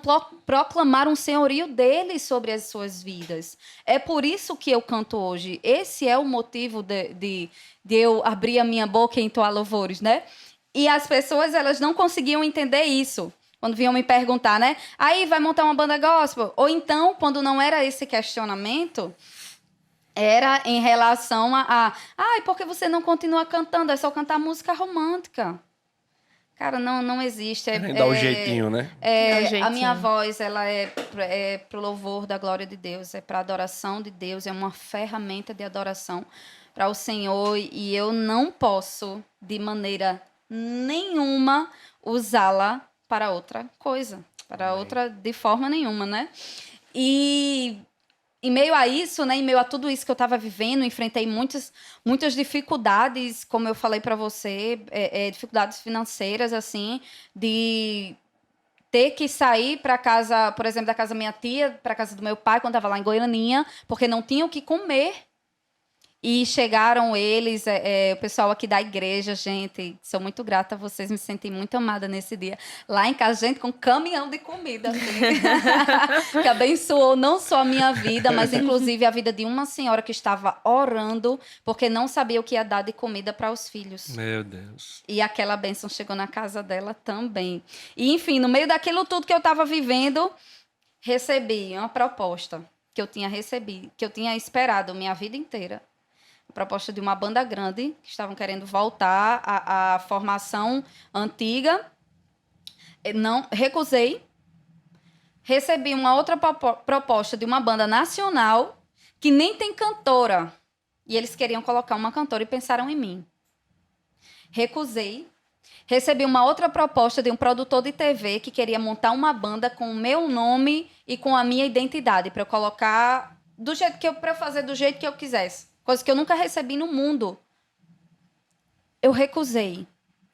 Speaker 3: proclamaram o senhorio dele sobre as suas vidas. É por isso que eu canto hoje. Esse é o motivo de eu abrir a minha boca e entoar louvores, né? E as pessoas, elas não conseguiam entender isso. Quando vinham me perguntar, né? Aí, vai montar uma banda gospel? Ou então, quando não era esse questionamento, era em relação ai, por que você não continua cantando? É só cantar música romântica. Cara, não existe.
Speaker 1: Dá o jeitinho, né?
Speaker 2: Dá um
Speaker 3: A minha
Speaker 2: jeitinho.
Speaker 3: voz, ela é pro louvor da glória de Deus, é para adoração de Deus, é uma ferramenta de adoração para o Senhor e eu não posso, de maneira nenhuma, usá-la para outra coisa, para outra, de forma nenhuma, né? E em meio a isso, né, em meio a tudo isso que eu estava vivendo, enfrentei muitas dificuldades, como eu falei para você, dificuldades financeiras, assim, de ter que sair para casa, por exemplo, da casa da minha tia, para casa do meu pai, quando estava lá em Goianinha, porque não tinham o que comer. E chegaram eles, o pessoal aqui da igreja, gente, sou muito grata a vocês, me senti muito amada nesse dia. Lá em casa, gente, com um caminhão de comida, assim, que abençoou não só a minha vida, mas inclusive a vida de uma senhora que estava orando, porque não sabia o que ia dar de comida para os filhos.
Speaker 1: Meu Deus.
Speaker 3: E aquela bênção chegou na casa dela também. E, enfim, no meio daquilo tudo que eu estava vivendo, recebi uma proposta que eu tinha recebido, que eu tinha esperado minha vida inteira. Proposta de uma banda grande, que estavam querendo voltar à formação antiga. Não, recusei. Recebi uma outra proposta de uma banda nacional, que nem tem cantora. E eles queriam colocar uma cantora e pensaram em mim. Recusei. Recebi uma outra proposta de um produtor de TV que queria montar uma banda com o meu nome e com a minha identidade, para eu colocar para eu fazer do jeito que eu quisesse. Coisa que eu nunca recebi no mundo. Eu recusei.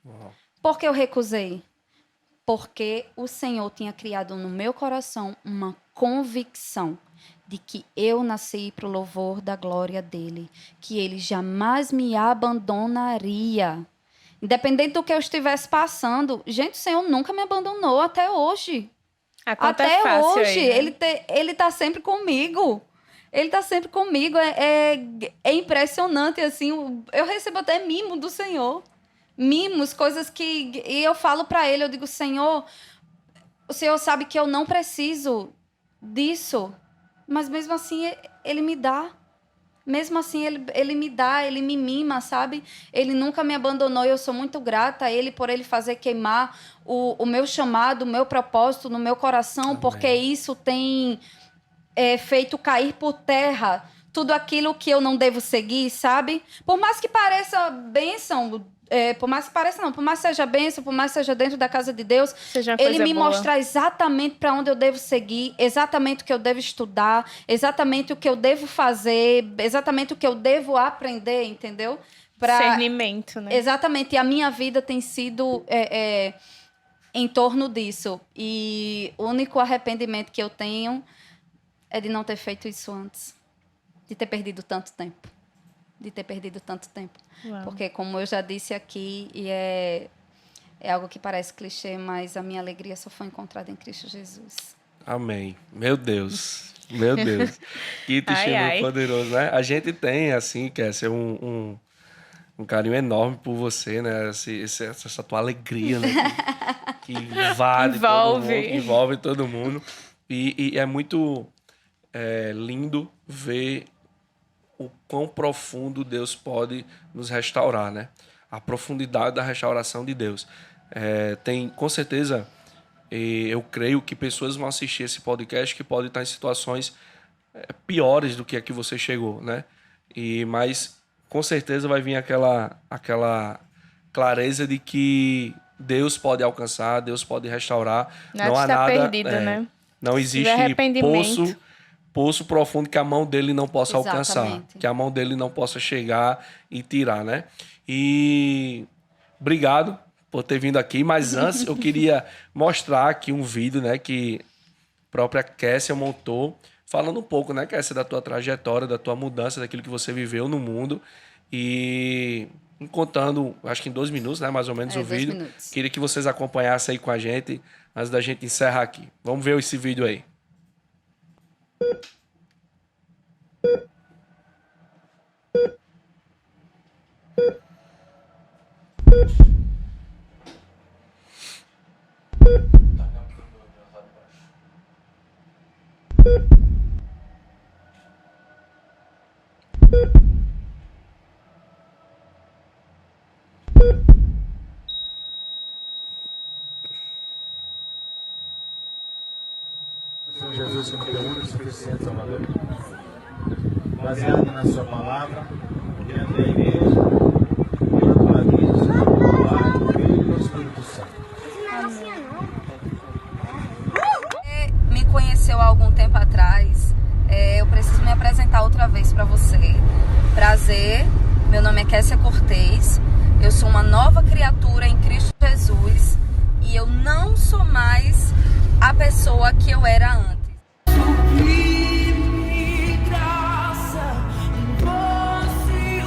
Speaker 1: Uau.
Speaker 3: Por que eu recusei? Porque o Senhor tinha criado no meu coração uma convicção de que eu nasci para o louvor da glória dele. Que ele jamais me abandonaria. Independente do que eu estivesse passando. Gente, o Senhor nunca me abandonou até hoje.
Speaker 2: A conta
Speaker 3: Até
Speaker 2: é fácil
Speaker 3: hoje.
Speaker 2: aí, né?
Speaker 3: Ele tá sempre comigo. Ele tá sempre comigo. É impressionante, assim. Eu recebo até mimo do Senhor. Mimos, coisas que... E eu falo para ele, eu digo, Senhor, o Senhor sabe que eu não preciso disso. Mas mesmo assim, ele me dá. Mesmo assim, ele me dá, ele me mima, sabe? Ele nunca me abandonou e eu sou muito grata a ele por ele fazer queimar o meu chamado, o meu propósito no meu coração,
Speaker 1: Amém.
Speaker 3: porque isso tem... feito cair por terra tudo aquilo que eu não devo seguir, sabe? Por mais que pareça bênção, por mais que pareça não, por mais que seja bênção, por mais que seja dentro da casa de Deus,
Speaker 2: Seja uma
Speaker 3: ele
Speaker 2: coisa
Speaker 3: me
Speaker 2: boa.
Speaker 3: mostra exatamente para onde eu devo seguir, exatamente o que eu devo estudar, exatamente o que eu devo fazer, exatamente o que eu devo aprender, entendeu?
Speaker 2: Discernimento, né?
Speaker 3: Exatamente, e a minha vida tem sido em torno disso. E o único arrependimento que eu tenho é de não ter feito isso antes. De ter perdido tanto tempo.
Speaker 2: Uau.
Speaker 3: Porque, como eu já disse aqui, e é algo que parece clichê, mas a minha alegria só foi encontrada em Cristo Jesus.
Speaker 1: Amém. Meu Deus. Meu Deus. Que testemunho
Speaker 2: Ai.
Speaker 1: poderoso, né? A gente tem, assim, Kessia, um carinho enorme por você, né? Essa tua alegria, né? Que invade todo mundo, que envolve todo mundo. E é muito lindo ver o quão profundo Deus pode nos restaurar, né? A profundidade da restauração de Deus. Tem, com certeza, eu creio que pessoas vão assistir esse podcast que podem estar em situações piores do que a que você chegou, né? Mas com certeza vai vir aquela clareza de que Deus pode alcançar, Deus pode restaurar.
Speaker 2: Nada
Speaker 1: Não há
Speaker 2: está
Speaker 1: nada,
Speaker 2: perdido, né?
Speaker 1: não
Speaker 2: Se
Speaker 1: existe
Speaker 2: tiver arrependimento.
Speaker 1: poço profundo que a mão dele não possa alcançar,
Speaker 3: Exatamente.
Speaker 1: que a mão dele não possa chegar e tirar, né? E obrigado por ter vindo aqui, mas antes eu queria mostrar aqui um vídeo, né, que a própria Kessia montou, falando um pouco, né, Kessia, da tua trajetória, da tua mudança, daquilo que você viveu no mundo e contando, acho que em 2 minutos, né, mais ou menos o
Speaker 3: 2
Speaker 1: vídeo.
Speaker 3: minutos.
Speaker 1: Queria que vocês acompanhassem aí com a gente, antes da gente encerrar aqui. Vamos ver esse vídeo aí.
Speaker 4: Senhor Jesus, como teu único e suficiente Salvador, baseado na sua palavra, diante da igreja, pela tua vida, do Pai, do Filho e do Espírito Santo.
Speaker 3: Me conheceu há algum tempo atrás, eu preciso me apresentar outra vez para você. Prazer, meu nome é Kessia Cortez, eu sou uma nova criatura em Cristo Jesus e eu não sou mais a pessoa que eu era antes.
Speaker 5: Sublime graça, doce o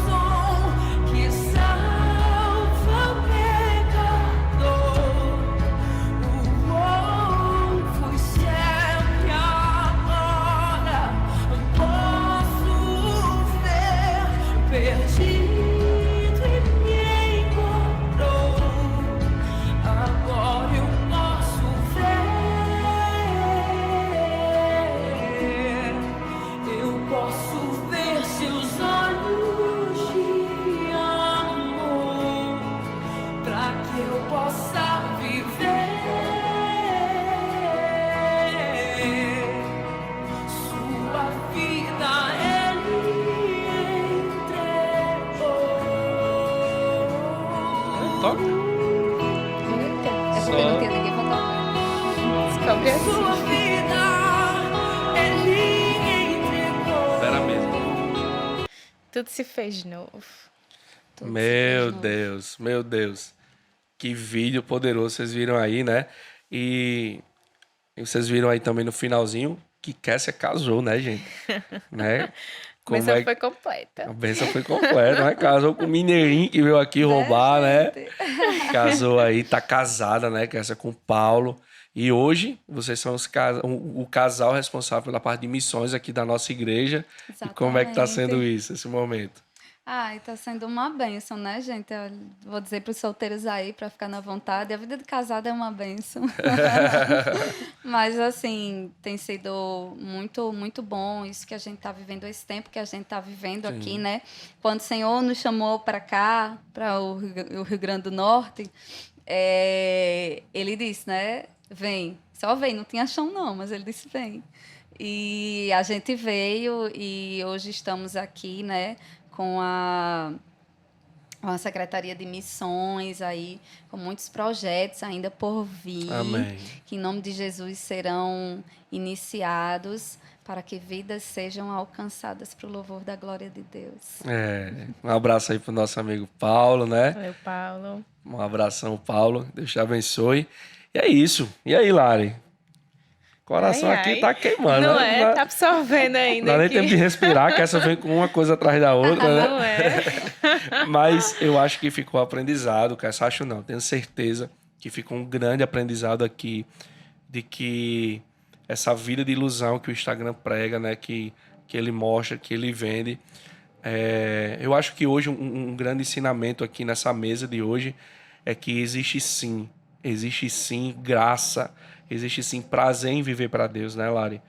Speaker 5: som que salva o pecador. Foi céu que agora posso ver, perdido e me encontrou. Agora eu posso ver, eu posso ver seus olhos de amor, para que eu possa viver. Sua vida ele entregou.
Speaker 1: Toca.
Speaker 3: É porque não tinha ninguém pra tocar.
Speaker 2: Descobre assim.
Speaker 5: Sua vida ele entregou.
Speaker 1: Espera mesmo.
Speaker 2: Tudo se fez de novo.
Speaker 3: Tudo se
Speaker 1: Meu
Speaker 3: fez novo.
Speaker 1: Deus, meu Deus. Que vídeo poderoso vocês viram aí, né? E vocês viram aí também no finalzinho que Kessia casou, né, gente? Né?
Speaker 2: Mas
Speaker 1: Como
Speaker 2: essa foi completa.
Speaker 1: A bênção foi completa, né? Casou com o mineirinho que veio aqui roubar, né? Casou aí, tá casada, né? Kessia com o Paulo. E hoje, vocês são o casal responsável pela parte de missões aqui da nossa igreja. E como é que tá sendo isso, esse momento?
Speaker 3: Ai, tá sendo uma bênção, né, gente? Eu vou dizer para os solteiros aí, para ficar na vontade. A vida de casada é uma bênção. Mas, assim, tem sido muito, muito bom isso que a gente tá vivendo, esse tempo que a gente tá vivendo aqui, né? Quando o Senhor nos chamou para cá, para o Rio Grande do Norte, Ele disse, né? Vem. Só vem, não tinha chão não, mas ele disse vem. E a gente veio e hoje estamos aqui, né, com a Secretaria de Missões aí, com muitos projetos ainda por vir,
Speaker 1: Amém.
Speaker 3: que em nome de Jesus serão iniciados para que vidas sejam alcançadas para o louvor da glória de Deus.
Speaker 1: Um abraço aí pro nosso amigo Paulo, né?
Speaker 2: Valeu, Paulo.
Speaker 1: Um abração, Paulo. Deus te abençoe. E é isso. E aí, Lari? O coração
Speaker 2: Ai,
Speaker 1: aqui
Speaker 2: ai.
Speaker 1: tá queimando,
Speaker 2: Não
Speaker 1: né?
Speaker 2: é? Tá absorvendo
Speaker 1: Não
Speaker 2: ainda
Speaker 1: dá nem
Speaker 2: aqui.
Speaker 1: tempo de respirar, que essa vem com uma coisa atrás da outra, né?
Speaker 2: Não é?
Speaker 1: Mas eu acho que ficou aprendizado, cara. Acho não, tenho certeza que ficou um grande aprendizado aqui de que essa vida de ilusão que o Instagram prega, né? Que ele mostra, que ele vende. Eu acho que hoje um grande ensinamento aqui nessa mesa de hoje é que existe sim graça, existe sim prazer em viver para Deus, né, Lari?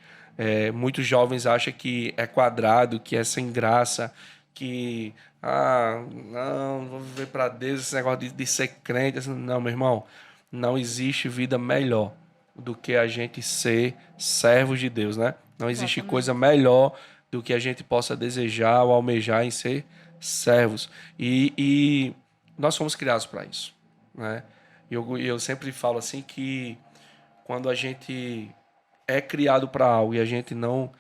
Speaker 1: Muitos jovens acham que é quadrado, que é sem graça, que não vou viver para Deus, esse negócio de ser crente. Assim, não, meu irmão, não existe vida melhor do que a gente ser servos de Deus, né? Não existe
Speaker 3: Exatamente.
Speaker 1: coisa melhor do que a gente possa desejar ou almejar em ser servos. E nós fomos criados para isso, né? Eu sempre falo assim que quando a gente é criado para algo e a gente não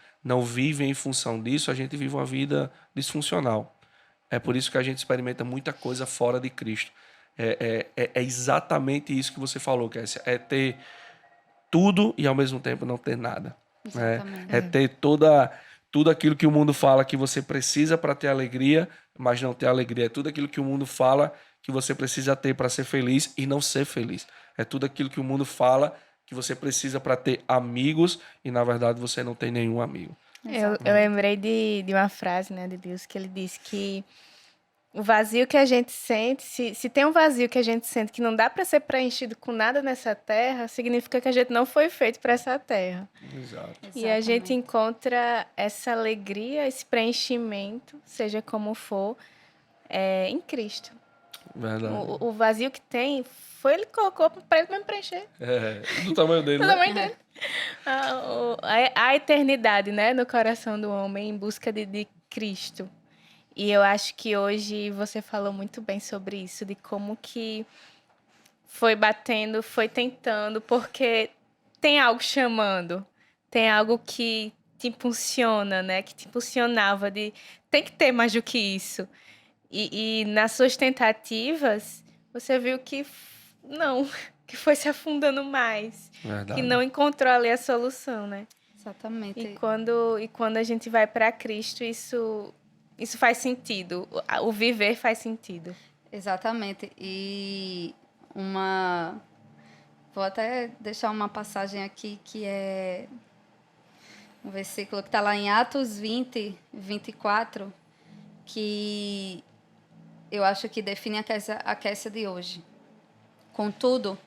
Speaker 1: vive em função disso, a gente vive uma vida disfuncional. É por isso que a gente experimenta muita coisa fora de Cristo. É exatamente isso que você falou, Kessia. É ter tudo e ao mesmo tempo não ter nada. Né?
Speaker 3: Exatamente.
Speaker 1: É ter tudo aquilo que o mundo fala que você precisa para ter alegria, mas não ter alegria. É tudo aquilo que o mundo fala que você precisa ter para ser feliz e não ser feliz. É tudo aquilo que o mundo fala que você precisa para ter amigos e, na verdade, você não tem nenhum amigo.
Speaker 2: Eu lembrei de uma frase, né, de Deus, que ele disse que o vazio que a gente sente, se tem um vazio que a gente sente que não dá para ser preenchido com nada nessa terra, significa que a gente não foi feito para essa terra.
Speaker 1: Exato.
Speaker 2: E a gente encontra essa alegria, esse preenchimento, seja como for, em Cristo.
Speaker 1: Verdade.
Speaker 2: O vazio que tem, foi ele que colocou para ele mesmo preencher.
Speaker 1: Do tamanho dele,
Speaker 2: Do
Speaker 1: né?
Speaker 2: tamanho dele. A eternidade, né, no coração do homem em busca de Cristo. E eu acho que hoje você falou muito bem sobre isso, de como que foi batendo, foi tentando, porque tem algo chamando, tem algo que te impulsiona, né? Que te impulsionava de tem que ter mais do que isso. E nas suas tentativas, você viu que não, que foi se afundando mais,
Speaker 1: Verdade.
Speaker 2: que não encontrou ali a solução, né?
Speaker 3: Exatamente.
Speaker 2: E quando a gente vai para Cristo, isso faz sentido. O viver faz sentido.
Speaker 3: Exatamente. E vou até deixar uma passagem aqui que é um versículo que está lá em Atos 20, 24, que eu acho que define a Kessia de hoje. Contudo,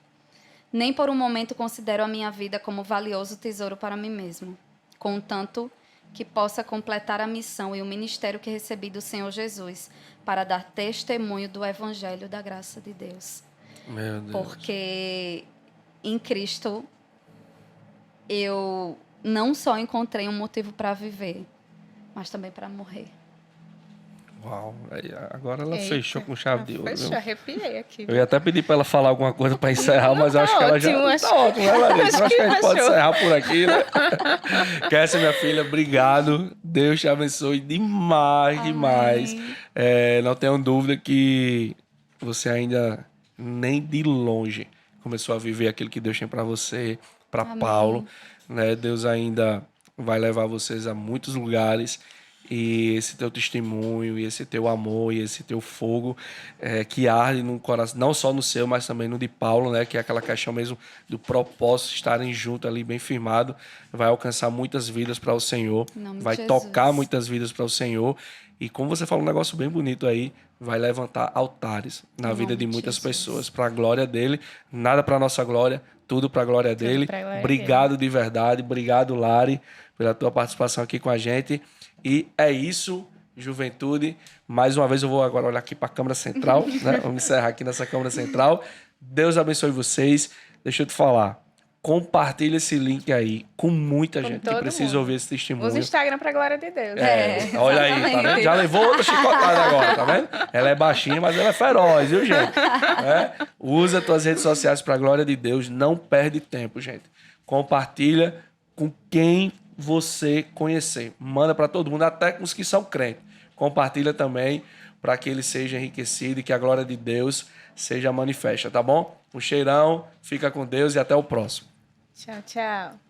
Speaker 3: nem por um momento considero a minha vida como valioso tesouro para mim mesmo, contanto que possa completar a missão e o ministério que recebi do Senhor Jesus para dar testemunho do evangelho da graça de Deus.
Speaker 1: Meu Deus.
Speaker 3: Porque em Cristo eu não só encontrei um motivo para viver, mas também para morrer.
Speaker 1: Uau. Aí, agora ela
Speaker 2: Eita.
Speaker 1: fechou com chave de ouro.
Speaker 2: Fechou,
Speaker 1: viu?
Speaker 2: arrepiei aqui.
Speaker 1: Eu ia até pedir para ela falar alguma coisa para encerrar, mas eu
Speaker 2: Tá
Speaker 1: acho que ela já...
Speaker 2: ótimo, acho
Speaker 1: Tá ótimo, né, Larissa? Acho que a gente pode
Speaker 2: achou.
Speaker 1: encerrar por aqui, né? Kessia, minha filha, obrigado. Deus te abençoe demais, demais. Não tenho dúvida que você ainda nem de longe começou a viver aquilo que Deus tem para você, para Paulo. Né? Deus ainda vai levar vocês a muitos lugares. E esse teu testemunho, e esse teu amor, e esse teu fogo que arde no coração, não só no seu, mas também no de Paulo, né? Que é aquela questão mesmo do propósito, estarem juntos ali, bem firmado, vai alcançar muitas vidas para o Senhor,
Speaker 3: Em nome de
Speaker 1: vai
Speaker 3: Jesus.
Speaker 1: tocar muitas vidas para o Senhor. E como você falou um negócio bem bonito aí, vai levantar altares na vida de
Speaker 3: nome de
Speaker 1: muitas
Speaker 3: Jesus.
Speaker 1: pessoas, para a glória dele, nada para nossa glória, tudo para a glória dele.
Speaker 2: pra glória
Speaker 1: Obrigado de verdade, obrigado, Lari, pela tua participação aqui com a gente. E é isso, juventude. Mais uma vez eu vou agora olhar aqui para a câmera central, né? Vamos encerrar aqui nessa câmera central. Deus abençoe vocês. Deixa eu te falar, Compartilha esse link aí com muita
Speaker 2: Com
Speaker 1: gente que
Speaker 2: todo
Speaker 1: precisa
Speaker 2: mundo.
Speaker 1: ouvir esse testemunho.
Speaker 2: Usa o Instagram pra glória de Deus.
Speaker 1: Olha aí, tá vendo?
Speaker 3: exatamente.
Speaker 1: Já levou outra chicotada agora, tá vendo? Ela é baixinha, mas ela é feroz, viu, gente? Usa tuas redes sociais pra glória de Deus. Não perde tempo, gente. Compartilha com quem você conhecer. Manda pra todo mundo, até com os que são crentes. Compartilha também para que ele seja enriquecido e que a glória de Deus seja manifesta, tá bom? Um cheirão, fica com Deus e até o próximo.
Speaker 2: Tchau, tchau.